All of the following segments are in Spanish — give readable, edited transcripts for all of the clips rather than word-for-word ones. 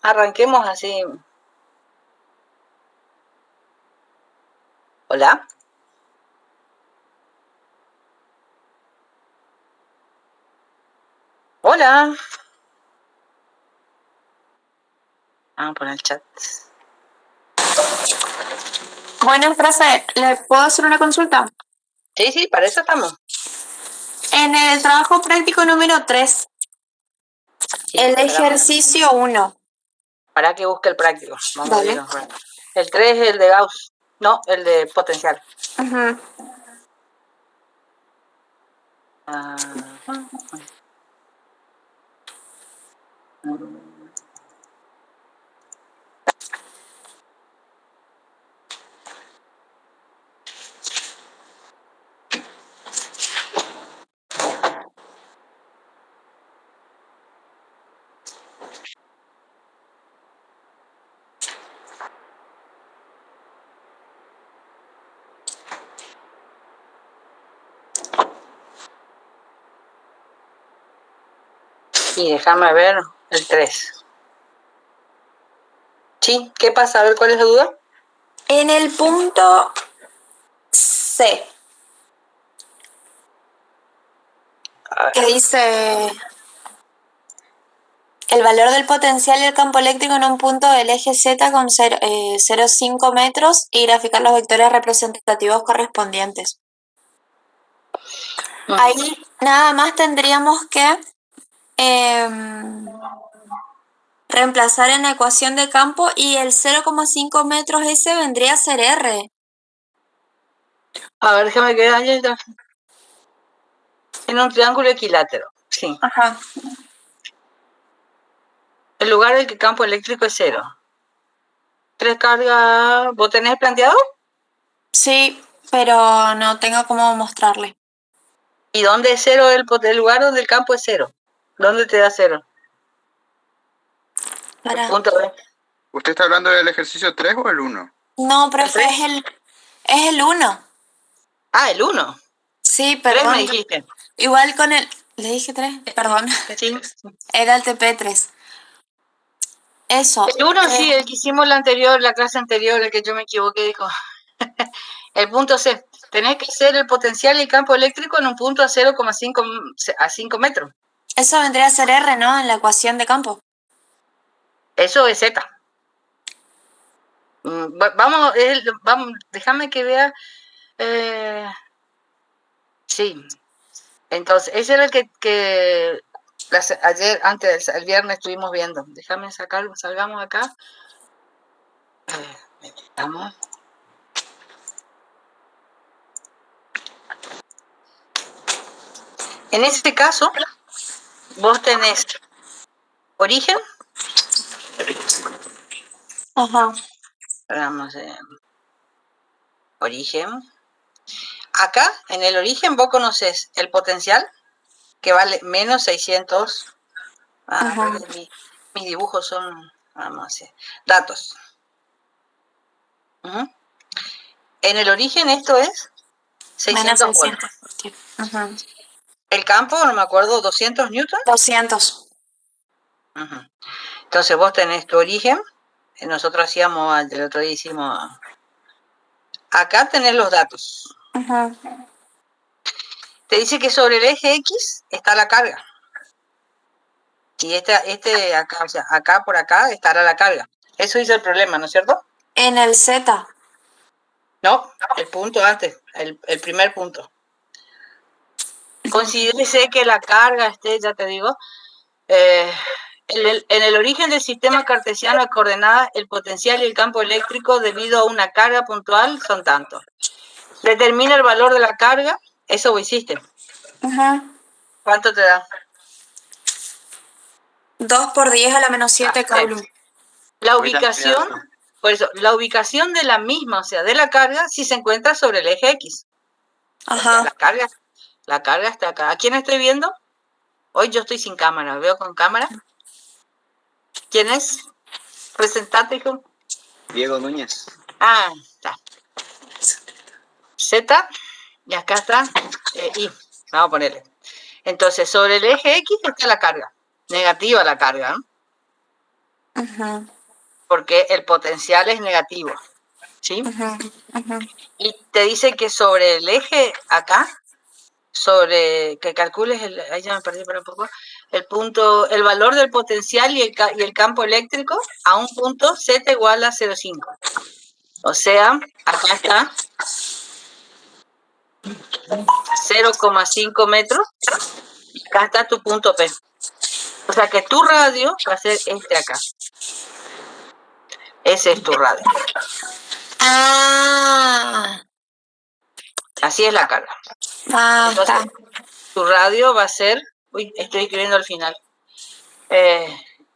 Arranquemos así. Hola. Hola. Vamos por el chat. Bueno, profe, ¿le puedo hacer una consulta? Sí, para eso estamos. En el trabajo práctico número 3, Sí, el esperamos. ejercicio 1. Para que busque el práctico. Vamos a Dale. irnos. El 3 es el de Gauss. No, el de potencial. Ujú. Y déjame ver el 3. Sí, ¿qué pasa? A ver, ¿cuál es la duda? En el punto C, que dice el valor del potencial del campo eléctrico en un punto del eje Z con 0,5 metros y graficar los vectores representativos correspondientes. Ahí nada más tendríamos que reemplazar en la ecuación de campo y el 0,5 metros ese vendría a ser R. A ver, déjame que vaya en un triángulo equilátero. Sí. Ajá. El lugar del que el campo eléctrico es 0. 3 cargas. ¿Vos tenés planteado? Sí, pero no tengo cómo mostrarle. ¿Y dónde es 0 el lugar donde el campo es 0? ¿Dónde te da 0? Para... El punto B. ¿Usted está hablando del ejercicio 3 o el 1? No, profe, es el 1. Ah, el 1. Sí, 3 perdón. me dijiste. Igual con el... ¿Le dije 3? Perdón. Sí. Era el TP3. Eso. El 1 sí, el que hicimos la clase anterior, el que yo me equivoqué, dijo. El punto C. Tenés que hacer el potencial y el campo eléctrico en un punto a 0,5 a 5 metros. Eso vendría a ser R, ¿no? En la ecuación de campo. Eso es Z. Vamos, déjame que vea. Sí. Entonces, ese era el que ayer, antes, el viernes estuvimos viendo. Déjame sacarlo, salgamos acá. Vamos. En este caso, vos tenés origen. Ajá. Vamos, origen. Acá, en el origen, vos conocés el potencial, que vale menos 600. Mis dibujos son, vamos a hacer, datos. En el origen esto es 600 volts. El campo, no me acuerdo, 200 newton. 200. Entonces vos tenés tu origen. Nosotros hacíamos, el otro día hicimos. Acá tenés los datos. Te dice que sobre el eje X está la carga. Y acá, o sea, acá por acá estará la carga. Eso dice el problema, ¿no es cierto? En el Z. No, el punto antes, el primer punto. Considérese que la carga esté, ya te digo, en el origen del sistema cartesiano de coordenadas, el potencial y el campo eléctrico debido a una carga puntual son tantos. Determina el valor de la carga, eso vos hiciste. ¿Cuánto te da? 2 por 10 a la menos 7 Coulomb. La ubicación, por eso, la ubicación de la misma, o sea, de la carga, si se encuentra sobre el eje X. Ajá. O sea, la carga está acá. ¿A quién estoy viendo? Hoy yo estoy sin cámara, ¿veo con cámara? ¿Quién es? Presentate, hijo. Diego Núñez. Ah, está. Z, y acá está Y. Vamos a ponerle. Entonces, sobre el eje X está la carga. Negativa la carga, ¿no? Ujú, porque el potencial es negativo, ¿sí? ujú, ujú. Y te dice que sobre el eje acá, sobre que calcules, ahí ya me perdí por un poco, el valor del potencial y el campo eléctrico a un punto z igual a 0,5. O sea, acá está 0,5 metros, y acá está tu punto P. O sea que tu radio va a ser este acá. Ese es tu radio. Ah, Así es la carga. Entonces, está. tu radio va a ser, uy, estoy escribiendo al final,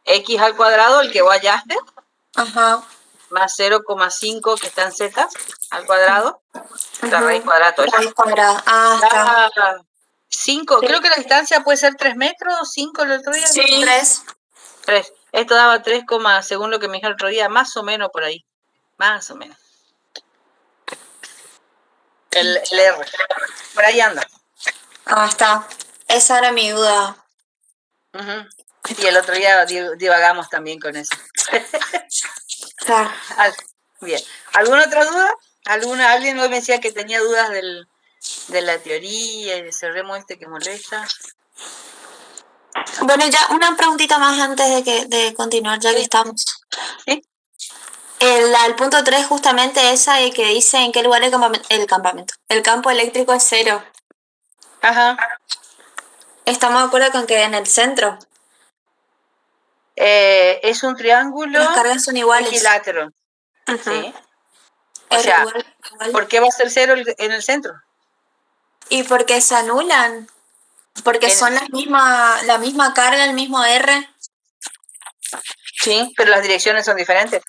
x al cuadrado, el que vos hallaste, Ajá. más 0,5 que está en z al cuadrado, la raíz Ujú. cuadrada toda. Raíz cuadrada. Ah, está. Da 5, Sí. creo que la distancia puede ser 3 metros, 5 el otro día. Sí. 3. 3. Esto daba 3, según lo que me dijo el otro día, más o menos por ahí. Más o menos. El R. Por ahí anda. Ah, está. Esa era mi duda. Uh-huh. Y el otro día divagamos también con eso. Claro. Bien. ¿Alguna otra duda? Alguien hoy me decía que tenía dudas de la teoría y de ese remo que molesta? Bueno, ya una preguntita más antes de continuar, ya que estamos. ¿Sí? El punto 3 justamente esa que dice en qué lugar el campo eléctrico es 0. Ajá. Estamos de acuerdo con que en el centro Es un triángulo las cargas son iguales. equilátero. Uh-huh. ¿Sí? O sea, igual. ¿por qué va a ser 0 en el centro? ¿Y por qué se anulan? Porque son la misma carga, el mismo R. Sí, pero las direcciones son diferentes.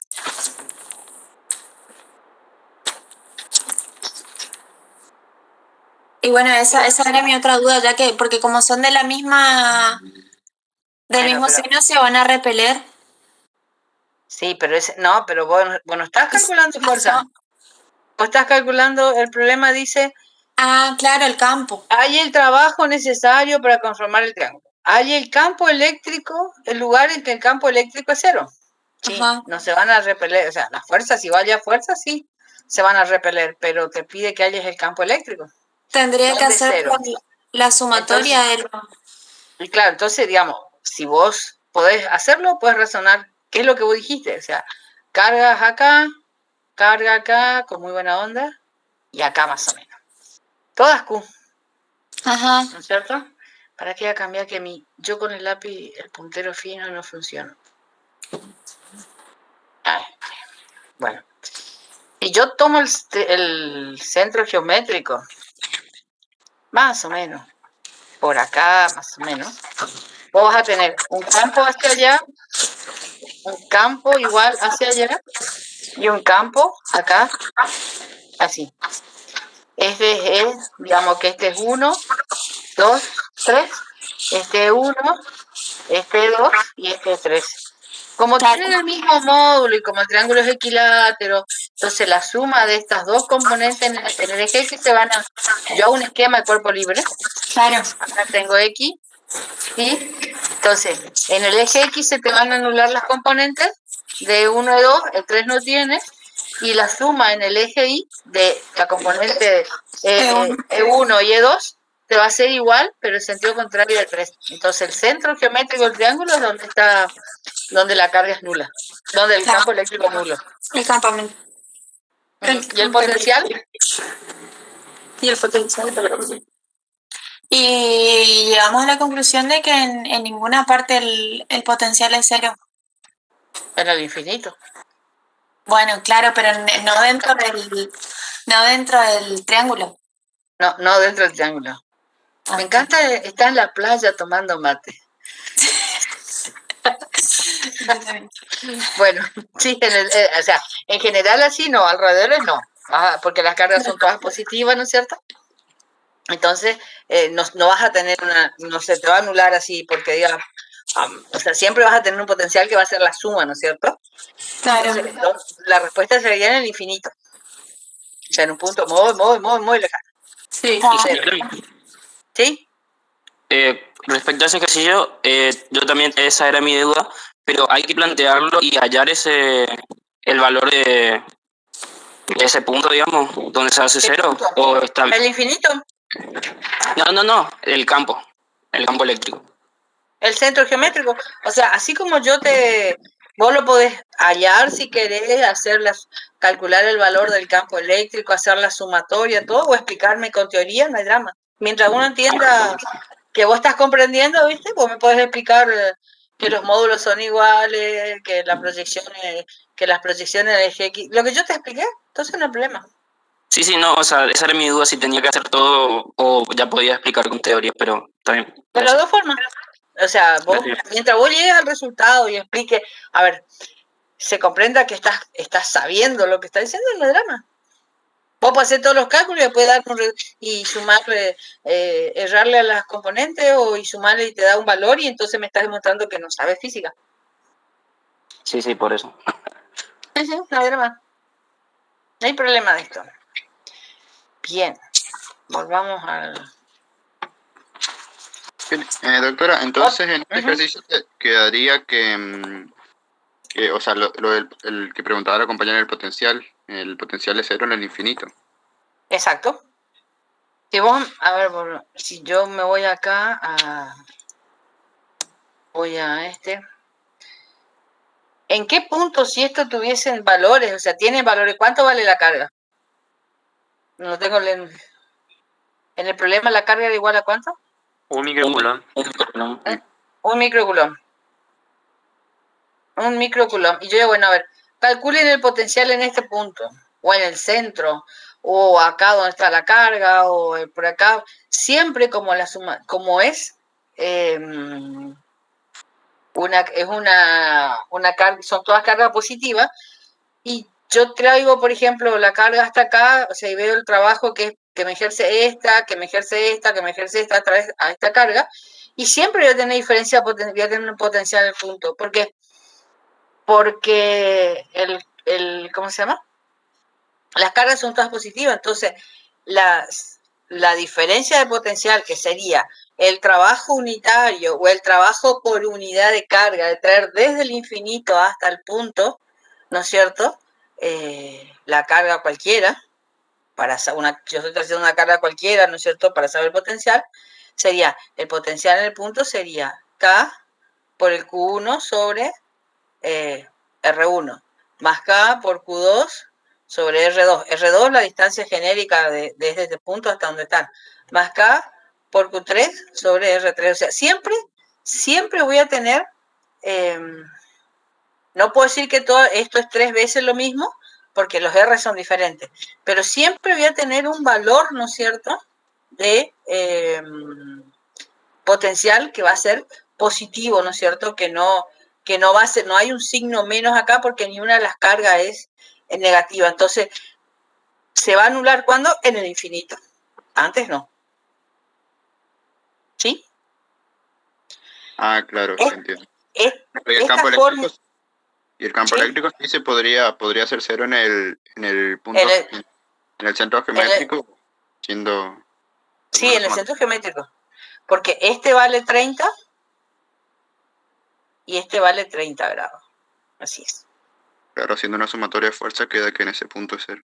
Y bueno, esa era mi otra duda, ya que, porque como son del mismo signo, se van a repeler. Sí, pero pero vos no estás calculando fuerza. Vos estás calculando, el problema dice, Ah, claro, el campo. hay el trabajo necesario para conformar el triángulo. Hay el campo eléctrico, el lugar en que el campo eléctrico es 0. Sí, Ajá. no se van a repeler, o sea, las fuerzas, si vaya fuerza, sí, se van a repeler, pero te pide que hayas el campo eléctrico. Tendría que hacer 0. la sumatoria de Y claro, entonces, digamos, si vos podés hacerlo, puedes razonar qué es lo que vos dijiste. O sea, carga acá, con muy buena onda, y acá más o menos. Todas Q. Ajá. ¿No es cierto? ¿Para qué voy a cambiar que yo con el lápiz, el puntero fino no funciona? Ay, bueno. Y yo tomo el centro geométrico, más o menos, por acá, más o menos. Vos vas a tener un campo hacia allá, un campo igual hacia allá, y un campo acá, así. Digamos que este es 1, 2, 3, este es 1, este es 2 y este es 3. Como tienen el mismo módulo y como el triángulo es equilátero, entonces la suma de estas dos componentes en el eje X se van a... Yo hago un esquema de cuerpo libre. Claro. Acá tengo X. Y entonces, en el eje X se te van a anular las componentes de 1 y 2, el 3 no tiene, y la suma en el eje Y de la componente E1 y E2 te va a ser igual, pero en sentido contrario del 3. Entonces, el centro geométrico del triángulo es donde la carga es nula, donde el campo eléctrico es nulo. El campamento. ¿Y el potencial? Y el potencial. Y llegamos a la conclusión de que en ninguna parte el potencial es 0. En el infinito. Bueno, claro, pero no dentro del triángulo. No dentro del triángulo. Me encanta estar en la playa tomando mate. Bueno, sí, o sea, en general así no, alrededor no, porque las cargas son todas positivas, ¿no es cierto? Entonces, no vas a tener no se te va a anular así, porque diga, o sea, siempre vas a tener un potencial que va a ser la suma, ¿no es cierto? Claro. Entonces, la respuesta sería en el infinito. O sea, en un punto muy lejano. Sí. ¿Sí? Respecto a ese ejercicio, yo también, esa era mi duda, pero hay que plantearlo y hallar el valor de ese punto, digamos, donde se hace cero. O está... ¿El infinito? No, el campo eléctrico. El centro geométrico. O sea, así como vos lo podés hallar si querés, calcular el valor del campo eléctrico, hacer la sumatoria, todo, o explicarme con teoría, no hay drama. Mientras uno entienda que vos estás comprendiendo, ¿viste? Vos me podés explicar que los módulos son iguales, que las proyecciones del eje X, lo que yo te expliqué, entonces no hay problema. Sí, no, o sea, esa era mi duda, si tenía que hacer todo o ya podía explicar con teoría, pero está bien. De las dos formas. O sea, mientras vos llegues al resultado y explique, a ver, se comprenda que estás sabiendo lo que está diciendo, no hay drama. Vos podés hacer todos los cálculos y después y sumarle, errarle a las componentes y sumarle y te da un valor y entonces me estás demostrando que no sabes física. Sí, por eso. Sí, no hay drama. No hay problema de esto. Bien, volvamos al... Doctora, entonces en este ejercicio quedaría o sea, el que preguntaba la compañera el potencial es cero en el infinito. Exacto. Si vos, a ver, si yo me voy acá voy a este. ¿En qué punto si esto tuviesen valores? O sea, ¿tiene valores? ¿Cuánto vale la carga? No tengo en el problema la carga era igual a ¿cuánto? Un microcoulomb. Un microcoulomb. Un microcoulomb. Y yo digo, bueno, a ver, calculen el potencial en este punto, o en el centro, o acá donde está la carga, o por acá. Siempre como la suma, como es una carga, son todas cargas positivas, y yo traigo, por ejemplo, la carga hasta acá, o sea, y veo el trabajo que me ejerce esta, que me ejerce esta, que me ejerce esta a través a esta carga, y siempre voy a tener diferencia, voy a tener un potencial en el punto. ¿Por qué? Porque ¿cómo se llama? Las cargas son todas positivas, entonces la diferencia de potencial, que sería el trabajo unitario o el trabajo por unidad de carga, de traer desde el infinito hasta el punto, ¿no es cierto? La carga cualquiera, yo estoy haciendo una carga cualquiera, ¿no es cierto?, para saber el potencial, el potencial en el punto sería K por el Q1 sobre R1, más K por Q2 sobre R2. R2 la distancia genérica desde este punto hasta donde están, más K por Q3 sobre R3. O sea, siempre voy a tener, no puedo decir que todo esto es 3 veces lo mismo, porque los R son diferentes, pero siempre voy a tener un valor, ¿no es cierto?, de potencial que va a ser positivo, ¿no es cierto?, que no va a ser, no hay un signo menos acá porque ni una de las cargas es negativa. Entonces, ¿se va a anular cuándo? En el infinito. Antes no. ¿Sí? Ah, claro, sí entiendo. Y el campo eléctrico sí se podría ser cero en el punto, en el centro geométrico, siendo... Sí, en el centro geométrico. Porque este vale 30 y este vale 30 grados. Así es. Claro, haciendo una sumatoria de fuerza queda que en ese punto es cero.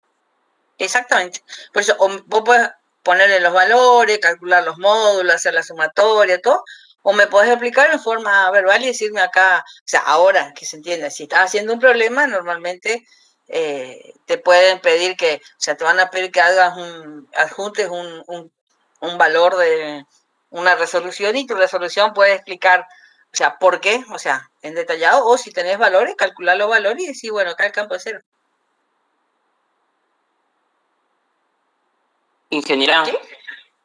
Exactamente. Por eso, vos podés ponerle los valores, calcular los módulos, hacer la sumatoria, todo, o me podés explicar en forma verbal y decirme acá, o sea, ahora que se entienda, si estás haciendo un problema, normalmente te pueden pedir o sea, te van a pedir que adjuntes un valor de una resolución y tu resolución puede explicar, o sea, por qué, o sea, en detallado, o si tenés valores, calcular los valores y decir, bueno, acá el campo es cero. Ingeniera, ¿Sí?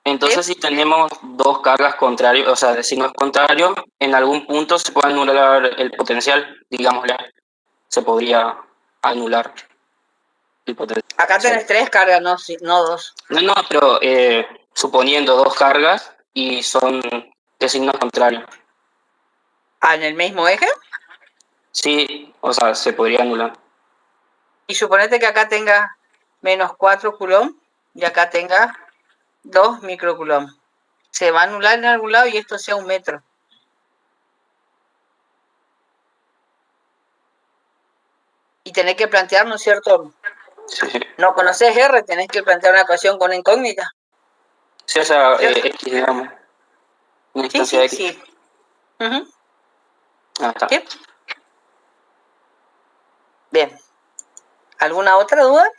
entonces si tenemos dos cargas contrarias, o sea, de signos contrarios, en algún punto se puede anular el potencial, digámosle, se podría anular el potencial. Acá tenés 3 cargas, no 2. No, pero suponiendo dos cargas y son de signos contrarios. ¿Ah, en el mismo eje? Sí, o sea, se podría anular. Y suponete que acá tenga menos 4 coulomb y acá tenga 2 microcoulomb. Se va a anular en algún lado y esto sea 1 metro. tenés que plantear, ¿no es cierto? Sí. No conoces R, tenés que plantear una ecuación con una incógnita. Sí, o sea, ¿Cierto? X, digamos. Una Sí, instancia sí, X. sí. Ujú. Ah, está. ¿Sí? Bien. ¿Alguna otra duda?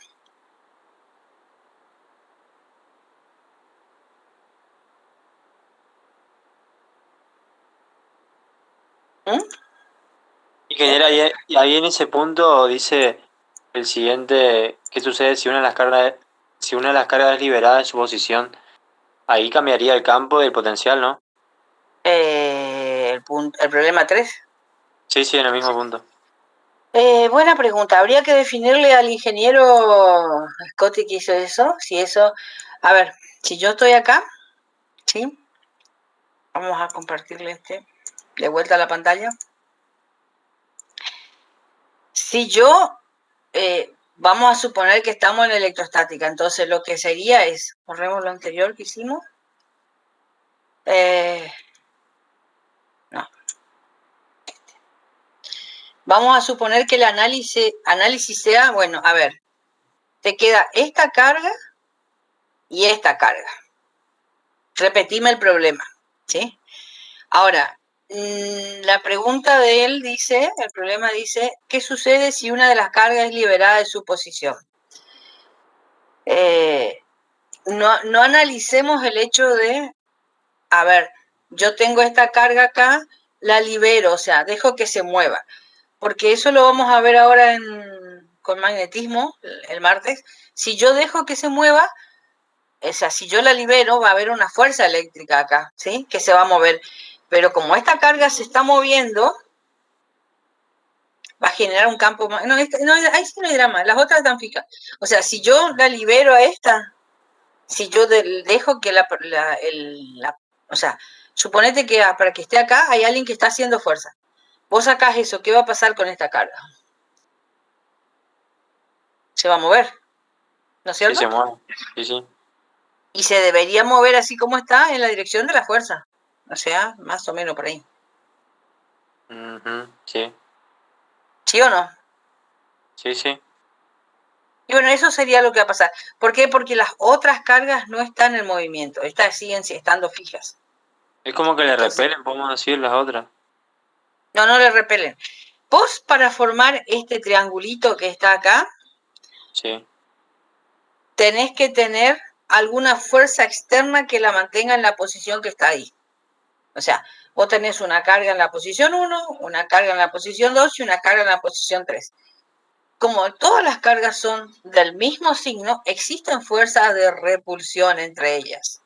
¿Mm? Ingeniera, y ahí en ese punto dice el siguiente, ¿qué sucede si una de las cargas es liberada en su posición? Ahí cambiaría el campo del potencial, ¿no? El problema 3. Sí, sí, en el mismo punto. Buena pregunta. Habría que definirle al ingeniero Scotty que hizo eso. Si eso. A ver, si yo estoy acá, ¿sí? Vamos a compartirle de vuelta a la pantalla. Si yo. Vamos a suponer que estamos en electrostática. Entonces lo que sería es. Corremos lo anterior que hicimos. No. Vamos a suponer que el análisis sea, bueno, a ver, te queda esta carga y esta carga. Repetime el problema, ¿sí? Ahora, la pregunta de él dice, el problema dice, ¿qué sucede si una de las cargas es liberada de su posición? No analicemos el hecho de, a ver, yo tengo esta carga acá, la libero, o sea, dejo que se mueva. Porque eso lo vamos a ver ahora con magnetismo, el martes. Si yo dejo que se mueva, o sea, si yo la libero, va a haber una fuerza eléctrica acá, ¿sí? Que se va a mover. Pero como esta carga se está moviendo, va a generar un campo... No, ahí sí no hay drama, las otras están fijas. O sea, si yo la libero a esta, si yo dejo que o sea, suponete que para que esté acá hay alguien que está haciendo fuerza. Vos sacás eso, ¿qué va a pasar con esta carga? Se va a mover, ¿no es Sí, cierto? se mueve. Sí, sí. Y se debería mover así como está en la dirección de la fuerza. O sea, más o menos por ahí. Ujú, sí, ¿Sí o no? sí, sí. Y bueno, eso sería lo que va a pasar. ¿Por qué? Porque las otras cargas no están en movimiento. Estas siguen estando fijas. Es como que le Entonces, repelen, podemos decir, las otras. no le repelen. Vos, para formar este triangulito que está acá, Sí, tenés que tener alguna fuerza externa que la mantenga en la posición que está ahí. O sea, vos tenés una carga en la posición 1, una carga en la posición 2 y una carga en la posición 3. Como todas las cargas son del mismo signo, existen fuerzas de repulsión entre ellas.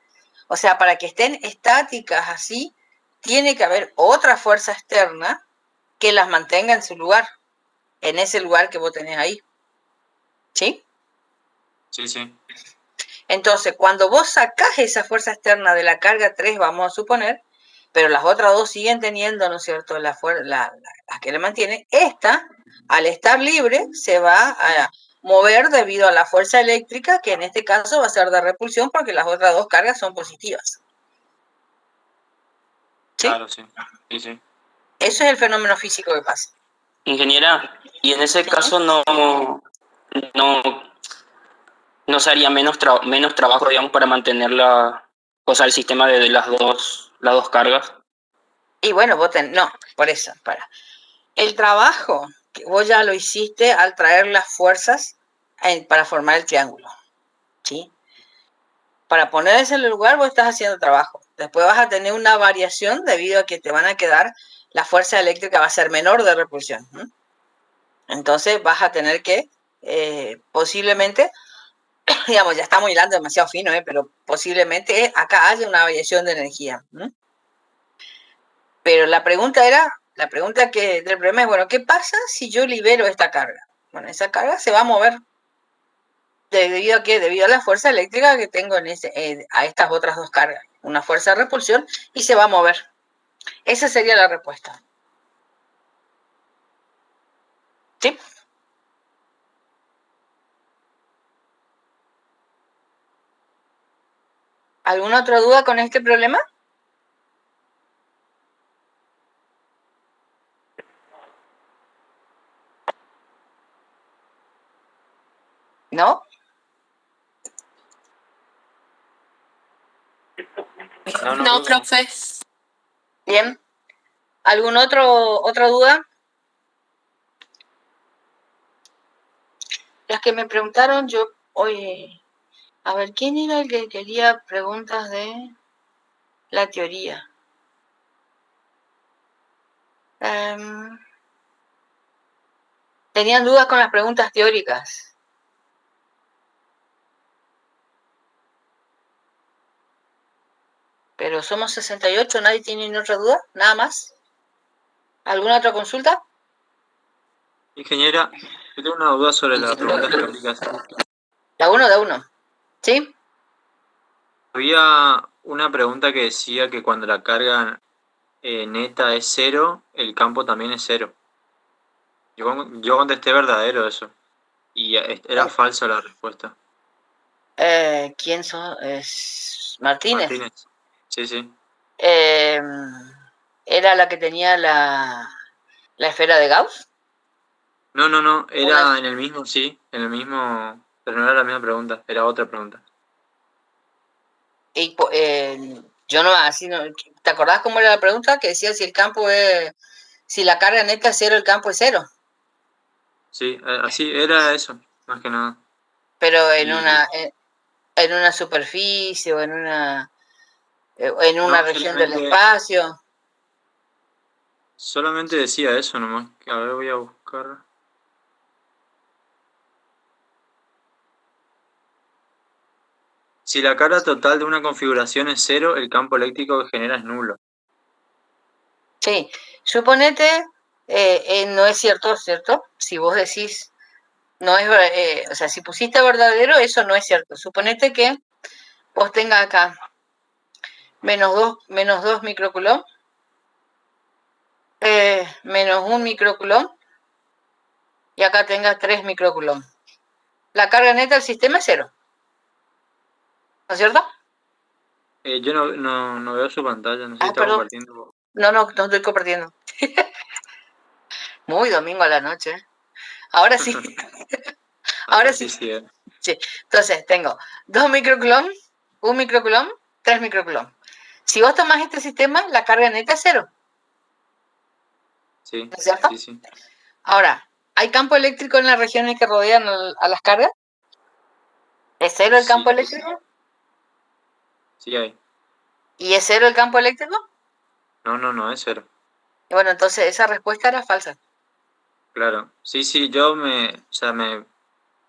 O sea, para que estén estáticas así, tiene que haber otra fuerza externa que las mantenga en su lugar, en ese lugar que vos tenés ahí. ¿Sí? sí, sí. Entonces, cuando vos sacás esa fuerza externa de la carga 3, vamos a suponer, pero las otras dos siguen teniendo, ¿no es cierto?, la que le mantiene, esta, al estar libre, se va a mover debido a la fuerza eléctrica, que en este caso va a ser de repulsión porque las otras dos cargas son positivas. ¿Sí? Claro, sí. Sí, sí. Eso es el fenómeno físico que pasa. Ingeniera, y en ese caso no se haría menos trabajo, digamos, para mantener o sea, el sistema de las dos cargas. Y bueno, no, por eso, el trabajo que vos ya lo hiciste al traer las fuerzas para formar el triángulo, ¿sí? Para ponerse en el lugar vos estás haciendo trabajo. Después vas a tener una variación debido a que te van a quedar, la fuerza eléctrica va a ser menor de repulsión. Entonces vas a tener que, posiblemente, digamos, ya estamos hilando demasiado fino, pero posiblemente acá haya una variación de energía. Pero la pregunta del problema es, bueno, ¿qué pasa si yo libero esta carga? Bueno, esa carga se va a mover. ¿Debido a qué? Debido a la fuerza eléctrica que tengo a estas otras dos cargas. Una fuerza de repulsión y se va a mover. Esa sería la respuesta. ¿Sí? ¿Alguna otra duda con este problema? ¿No? No, profe. Bien. ¿Otra duda? Las que me preguntaron, yo hoy... A ver, ¿quién era el que quería preguntas de la teoría? Tenían dudas con las preguntas teóricas. Pero somos 68, ¿nadie tiene ni otra duda? ¿Nada más? ¿Alguna otra consulta? Ingeniera, yo tengo una duda sobre las preguntas teóricas. La uno. ¿Sí? Había una pregunta que decía que cuando la carga neta es 0, el campo también es 0. Yo contesté verdadero eso. Y era falsa la respuesta. ¿Quién son? Es Martínez. Sí, sí. ¿Era la que tenía la esfera de Gauss? No, era en el mismo, sí, en el mismo, pero no era la misma pregunta, era otra pregunta. Y yo no, así no, ¿te acordás cómo era la pregunta? Que decía si el campo es, si la carga neta es 0, el campo es 0. Sí, así era eso, más que nada. Pero Y en una superficie o en una región del solamente, espacio. solamente decía eso nomás. A ver, voy a buscar. Si la carga total de una configuración es 0, el campo eléctrico que genera es nulo. Sí, suponete, no es cierto, ¿cierto? Si vos decís, no es, o sea, si pusiste verdadero, eso no es cierto. Suponete que vos tengas acá menos 2 microcoulomb, menos 1 microcoulomb, y acá tengas 3 microcoulomb. La carga neta del sistema es 0. ¿No es cierto? Yo no veo su pantalla, no sé si está Perdón. compartiendo. No estoy compartiendo. Muy domingo a la noche. Ahora sí. Ahora sí. Sí. Sí. Entonces, tengo 2 microcoulomb, 1 microcoulomb, 3 microcoulomb. Si vos tomás este sistema, la carga neta es 0. Sí, ¿No es cierto? sí. Ahora, ¿hay campo eléctrico en las regiones que rodean a las cargas? ¿Es 0 el campo eléctrico? Sí hay. ¿Y es 0 el campo eléctrico? No, es 0. Y bueno, entonces esa respuesta era falsa. Claro. Sí, yo me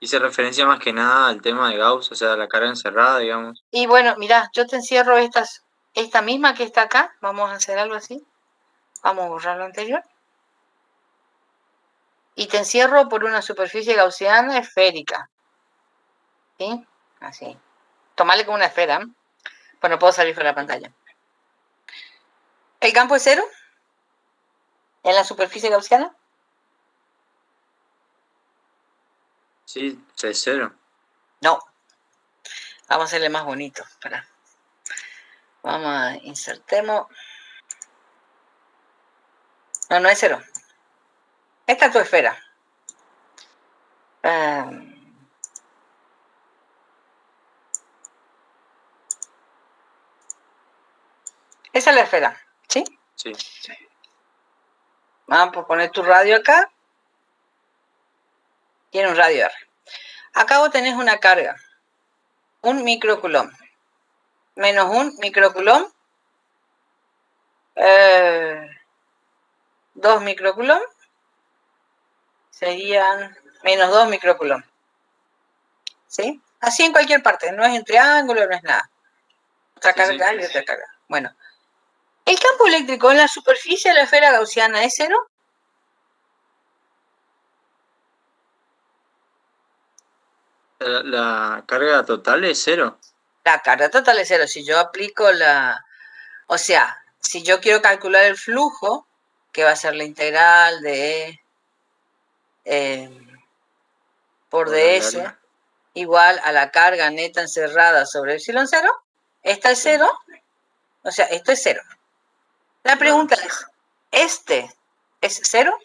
hice referencia más que nada al tema de Gauss, o sea, la carga encerrada, digamos. Y bueno, mirá, yo te encierro esta misma que está acá. Vamos a hacer algo así. Vamos a borrar lo anterior. Y te encierro por una superficie gaussiana esférica. ¿Sí? Así. Tomale como una esfera. Pues no puedo salir por la pantalla. ¿El campo es 0? ¿En la superficie gaussiana? Sí, es 0. No. Vamos a hacerle más bonito. Espera. Vamos a insertemos. No es 0. Esta es tu esfera. Esa es la esfera. ¿Sí? Sí. Vamos a poner tu radio acá. Tiene un radio R. Acá vos tenés una carga. 1 microcoulomb. Menos 1 microcoulomb. 2 microcoulomb. Serían menos 2 microcoulomb. ¿Sí? Así en cualquier parte. No es en triángulo, no es nada. Otra carga y otra carga. Bueno. ¿El campo eléctrico en la superficie de la esfera gaussiana es 0? La carga total es 0. La carga total es 0. Si yo aplico o sea, si yo quiero calcular el flujo, que va a ser la integral de por ds igual a la carga neta encerrada sobre epsilon 0, esta es 0, o sea, esto es 0. La pregunta es, ¿este es 0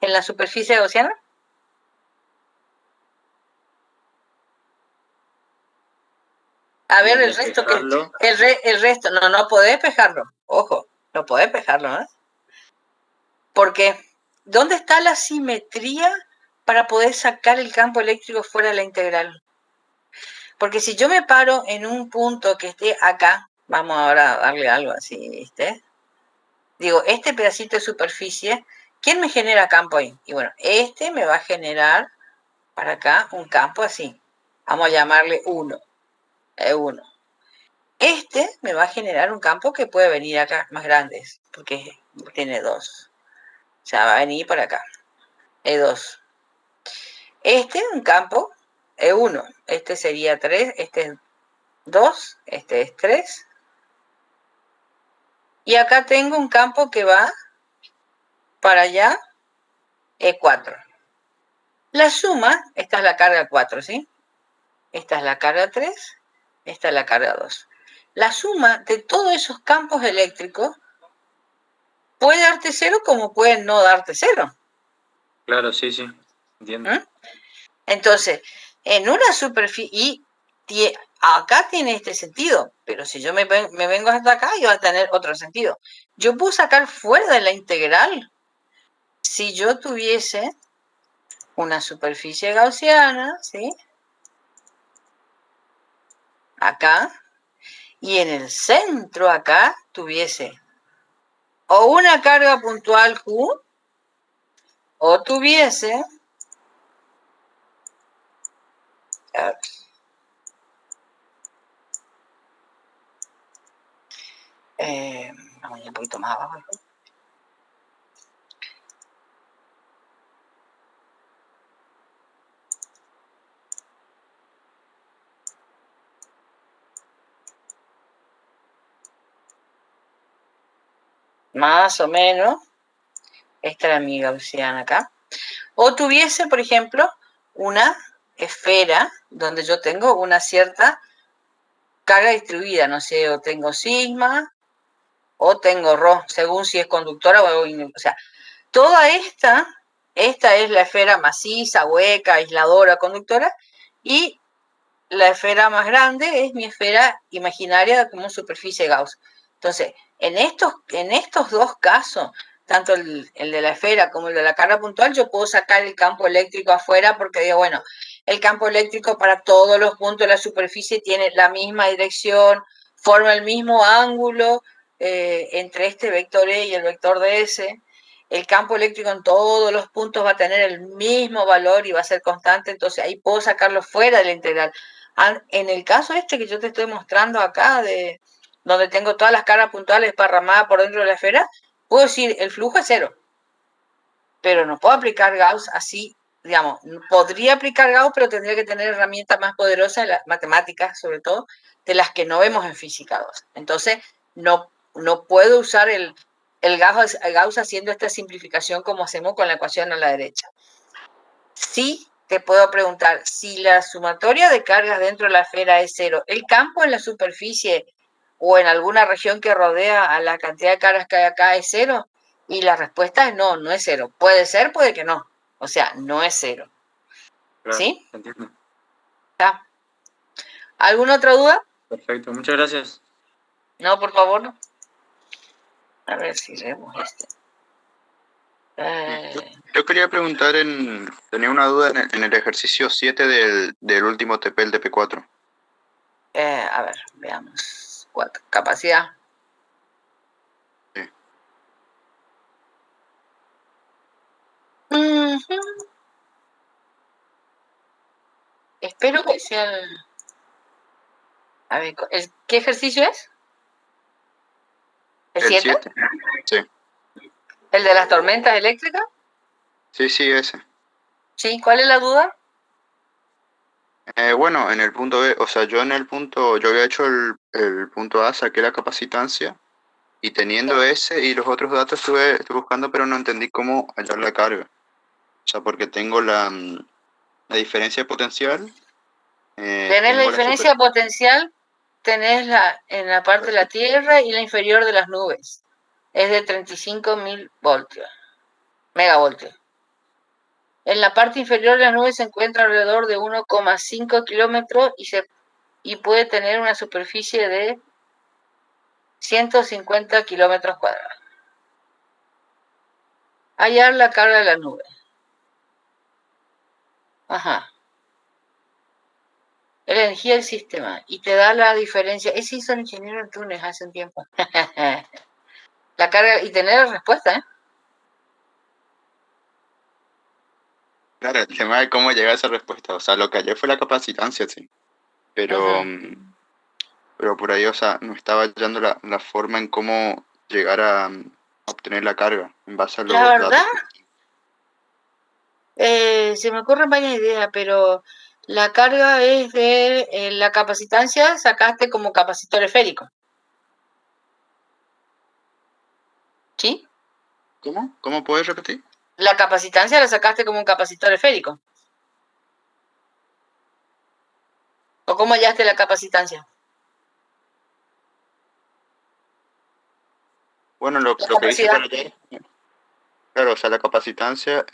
en la superficie gaussiana? A ver, el resto que el resto, no podés despejarlo. Ojo, no podés despejarlo, ¿eh? Porque ¿dónde está la simetría para poder sacar el campo eléctrico fuera de la integral? Porque si yo me paro en un punto que esté acá, vamos ahora a darle algo así, ¿viste? Digo, este pedacito de superficie, ¿quién me genera campo ahí? Y bueno, este me va a generar para acá un campo así. Vamos a llamarle 1. 1. Este me va a generar un campo que puede venir acá, más grande, porque tiene 2. O sea, va a venir para acá. E2. Este es un campo E1. Este sería 3, este es 2, este es 3. Y acá tengo un campo que va para allá, E4. La suma, esta es la carga 4, ¿sí? Esta es la carga 3, esta es la carga 2. La suma de todos esos campos eléctricos puede darte 0 como puede no darte 0. Claro, sí, sí, entiendo. Entonces, en una superficie, y acá tiene este sentido, pero si yo me vengo hasta acá, yo va a tener otro sentido. Yo puedo sacar fuera de la integral si yo tuviese una superficie gaussiana, ¿sí? Acá, y en el centro acá tuviese o una carga puntual Q, o tuviese vamos a ir un poquito más abajo. Más o menos, esta era mi gaussiana acá. O tuviese, por ejemplo, una esfera donde yo tengo una cierta carga distribuida, no sé, o tengo sigma, o tengo rho, según si es conductora o sea, toda esta es la esfera maciza, hueca, aisladora, conductora, y la esfera más grande es mi esfera imaginaria como superficie Gauss. Entonces, en estos dos casos, tanto el de la esfera como el de la carga puntual, yo puedo sacar el campo eléctrico afuera porque digo, bueno, el campo eléctrico para todos los puntos de la superficie tiene la misma dirección, forma el mismo ángulo entre este vector E y el vector ds. El campo eléctrico en todos los puntos va a tener el mismo valor y va a ser constante, entonces ahí puedo sacarlo fuera de la integral. En el caso este que yo te estoy mostrando acá, donde tengo todas las cargas puntuales esparramadas por dentro de la esfera, puedo decir, el flujo es 0. Pero no puedo aplicar Gauss así, digamos, podría aplicar Gauss, pero tendría que tener herramientas más poderosas, las matemáticas sobre todo, de las que no vemos en física 2. Entonces, no puedo usar el Gauss haciendo esta simplificación como hacemos con la ecuación a la derecha. Sí te puedo preguntar, si la sumatoria de cargas dentro de la esfera es 0, ¿el campo en la superficie o en alguna región que rodea a la cantidad de cargas que hay acá es 0? Y la respuesta es no es 0. Puede ser, puede que no. O sea, no es 0. Claro, ¿Sí? entiendo. ¿Está? ¿Alguna otra duda? Perfecto, muchas gracias. No, por favor. No. A ver si leemos este. Yo quería preguntar, tenía una duda en el ejercicio 7 del último TP, el TP4. A ver, veamos. 4. Capacidad. Sí. Espero que sea A ver, ¿qué ejercicio es? ¿El 7? Sí. ¿El de las tormentas eléctricas? Sí, ese. Sí, ¿cuál es la duda? Bueno, en el punto B, o sea, yo había hecho el punto A, saqué la capacitancia, y teniendo ese y los otros datos estuve buscando, pero no entendí cómo hallar la carga. O sea, porque tengo la diferencia de potencial. Tenés la diferencia potencial, tenés en la parte de la Tierra y la inferior de las nubes. Es de 35.000 megavoltios. En la parte inferior de las nubes se encuentra alrededor de 1,5 kilómetros y se y puede tener una superficie de 150 kilómetros cuadrados. Hallar la carga de la nube. Ajá. La energía del sistema. Y te da la diferencia. Ese hizo el ingeniero Antunes hace un tiempo. La carga, y tener la respuesta, ¿eh? Claro, el tema de cómo llegar a esa respuesta. O sea, lo que hallé fue la capacitancia, sí. Pero, pero por ahí, o sea, no estaba hallando la forma en cómo llegar a obtener la carga en base a los La verdad, datos. se me ocurren varias ideas, pero la carga es de la capacitancia, sacaste como capacitor esférico. ¿Sí? ¿Cómo? ¿Cómo puedes repetir? La capacitancia la sacaste como un capacitor esférico. ¿O cómo hallaste la capacitancia? Bueno, lo La que hice capacidad. para hallar, claro, o sea, la capacitancia,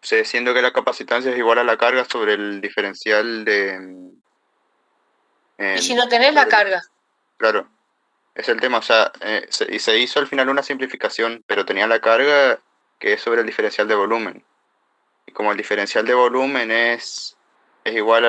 siendo que la capacitancia es igual a la carga sobre el diferencial de... ¿Y si no tenés la carga? Claro, es el tema, o sea, y se hizo al final una simplificación, pero tenía la carga que es sobre el diferencial de volumen. Y como el diferencial de volumen es igual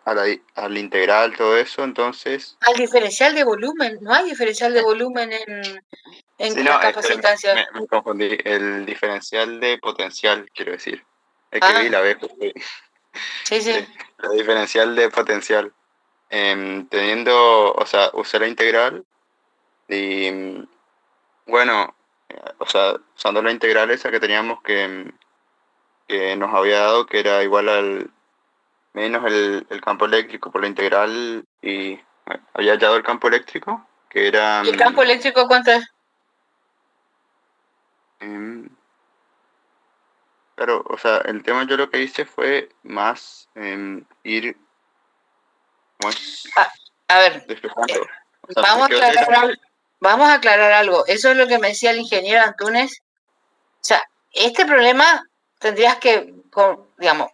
al integral, todo eso, entonces... Al diferencial de volumen. No hay diferencial de volumen en Sí, la no, capacitancia. me confundí. El diferencial de potencial, quiero decir. Es que vi Ah, la vez. sí, Sí, sí. el diferencial de potencial. Teniendo, o sea, usé la integral y, bueno, o sea, usando la integral esa que teníamos que nos había dado, que era igual al menos el campo eléctrico por la integral y había hallado el campo eléctrico, que era... ¿Y el campo eléctrico cuánto es? em, Claro, o sea, el tema yo lo que hice fue más ir, ¿cómo es? A ver, Despejando. O sea, me vamos a quedo cerca. vamos a aclarar algo. Eso es lo que me decía el ingeniero Antunes. O sea, este problema tendrías que, digamos,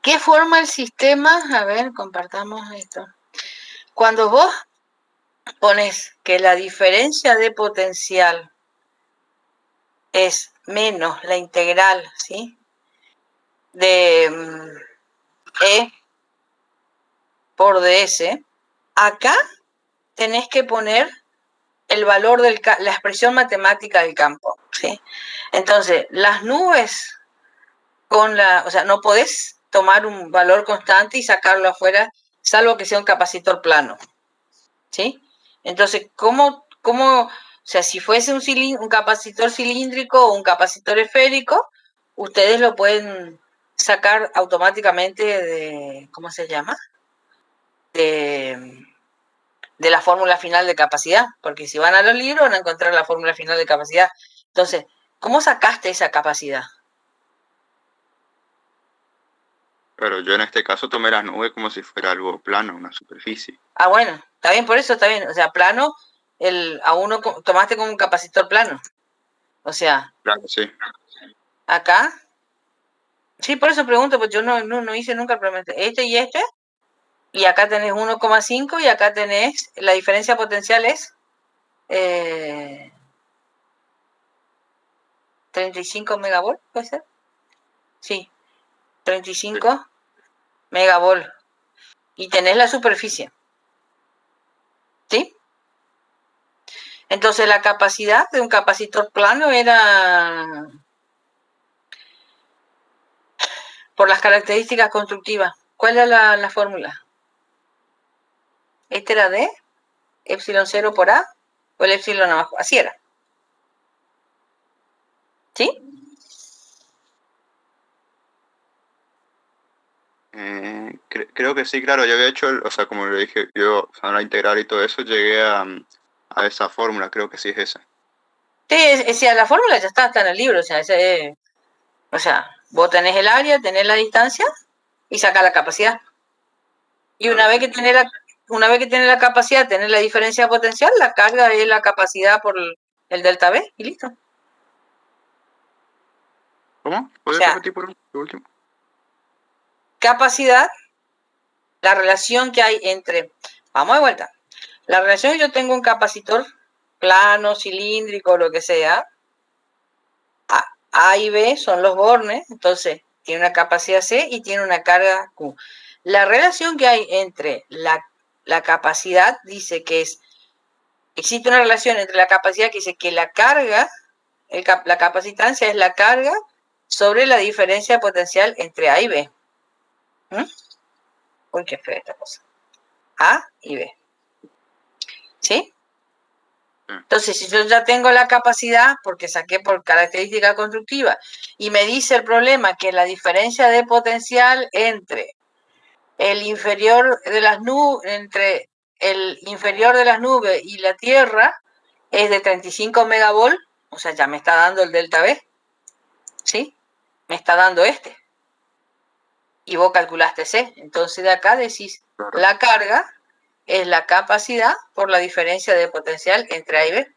¿qué forma el sistema? A ver, compartamos esto. Cuando vos pones que la diferencia de potencial es menos la integral, ¿sí? De E por ds, acá tenés que poner el valor la expresión matemática del campo, ¿sí? Entonces, las nubes o sea, no podés tomar un valor constante y sacarlo afuera, salvo que sea un capacitor plano, ¿sí? Entonces, o sea, si fuese un capacitor cilíndrico o un capacitor esférico, ustedes lo pueden sacar automáticamente de, ¿cómo se llama? De la fórmula final de capacidad, porque si van a los libros van a encontrar la fórmula final de capacidad. Entonces, ¿cómo sacaste esa capacidad? Pero yo en este caso tomé la nube como si fuera algo plano, una superficie. Ah, bueno, está bien, por eso está bien. O sea, plano, a uno tomaste como un capacitor plano. O sea, Claro, sí. acá, sí, por eso pregunto, porque yo no hice nunca el problema. Y acá tenés 1,5 y acá tenés, la diferencia potencial es 35 megavolt, ¿puede ser? Sí, 35 megavolt. Y tenés la superficie. ¿Sí? Entonces la capacidad de un capacitor plano era por las características constructivas. ¿Cuál era la fórmula? ¿Este era de epsilon 0 por A o el epsilon abajo? Así era. ¿Sí? Creo que sí, claro, yo había hecho, o sea, como le dije, yo usando la integral y todo eso, llegué a esa fórmula, creo que sí es esa. Sí, la fórmula ya está en el libro. O sea, vos tenés el área, tenés la distancia y sacás la capacidad. Y Claro, una vez sí. que tenés la capacidad, tenés la diferencia potencial, la carga es la capacidad por el delta B y listo. ¿Cómo? O ¿Puedes sea, repetir por último? capacidad la relación que hay entre, vamos de vuelta, la relación que yo tengo un capacitor plano, cilíndrico, lo que sea, A y B son los bornes, entonces tiene una capacidad C y tiene una carga Q. La relación que hay entre la capacidad dice que existe una relación entre la capacidad que dice que la carga, la capacitancia es la carga sobre la diferencia potencial entre A y B. Uy, qué fea esta cosa. A y B. ¿Sí? Entonces, si yo ya tengo la capacidad, porque saqué por característica constructiva, y me dice el problema que la diferencia de potencial entre el inferior de las nubes, y la Tierra es de 35 megavolt, o sea, ya me está dando el delta B, ¿sí? Me está dando este. Y vos calculaste C. Entonces de acá decís, la carga es la capacidad por la diferencia de potencial entre A y B.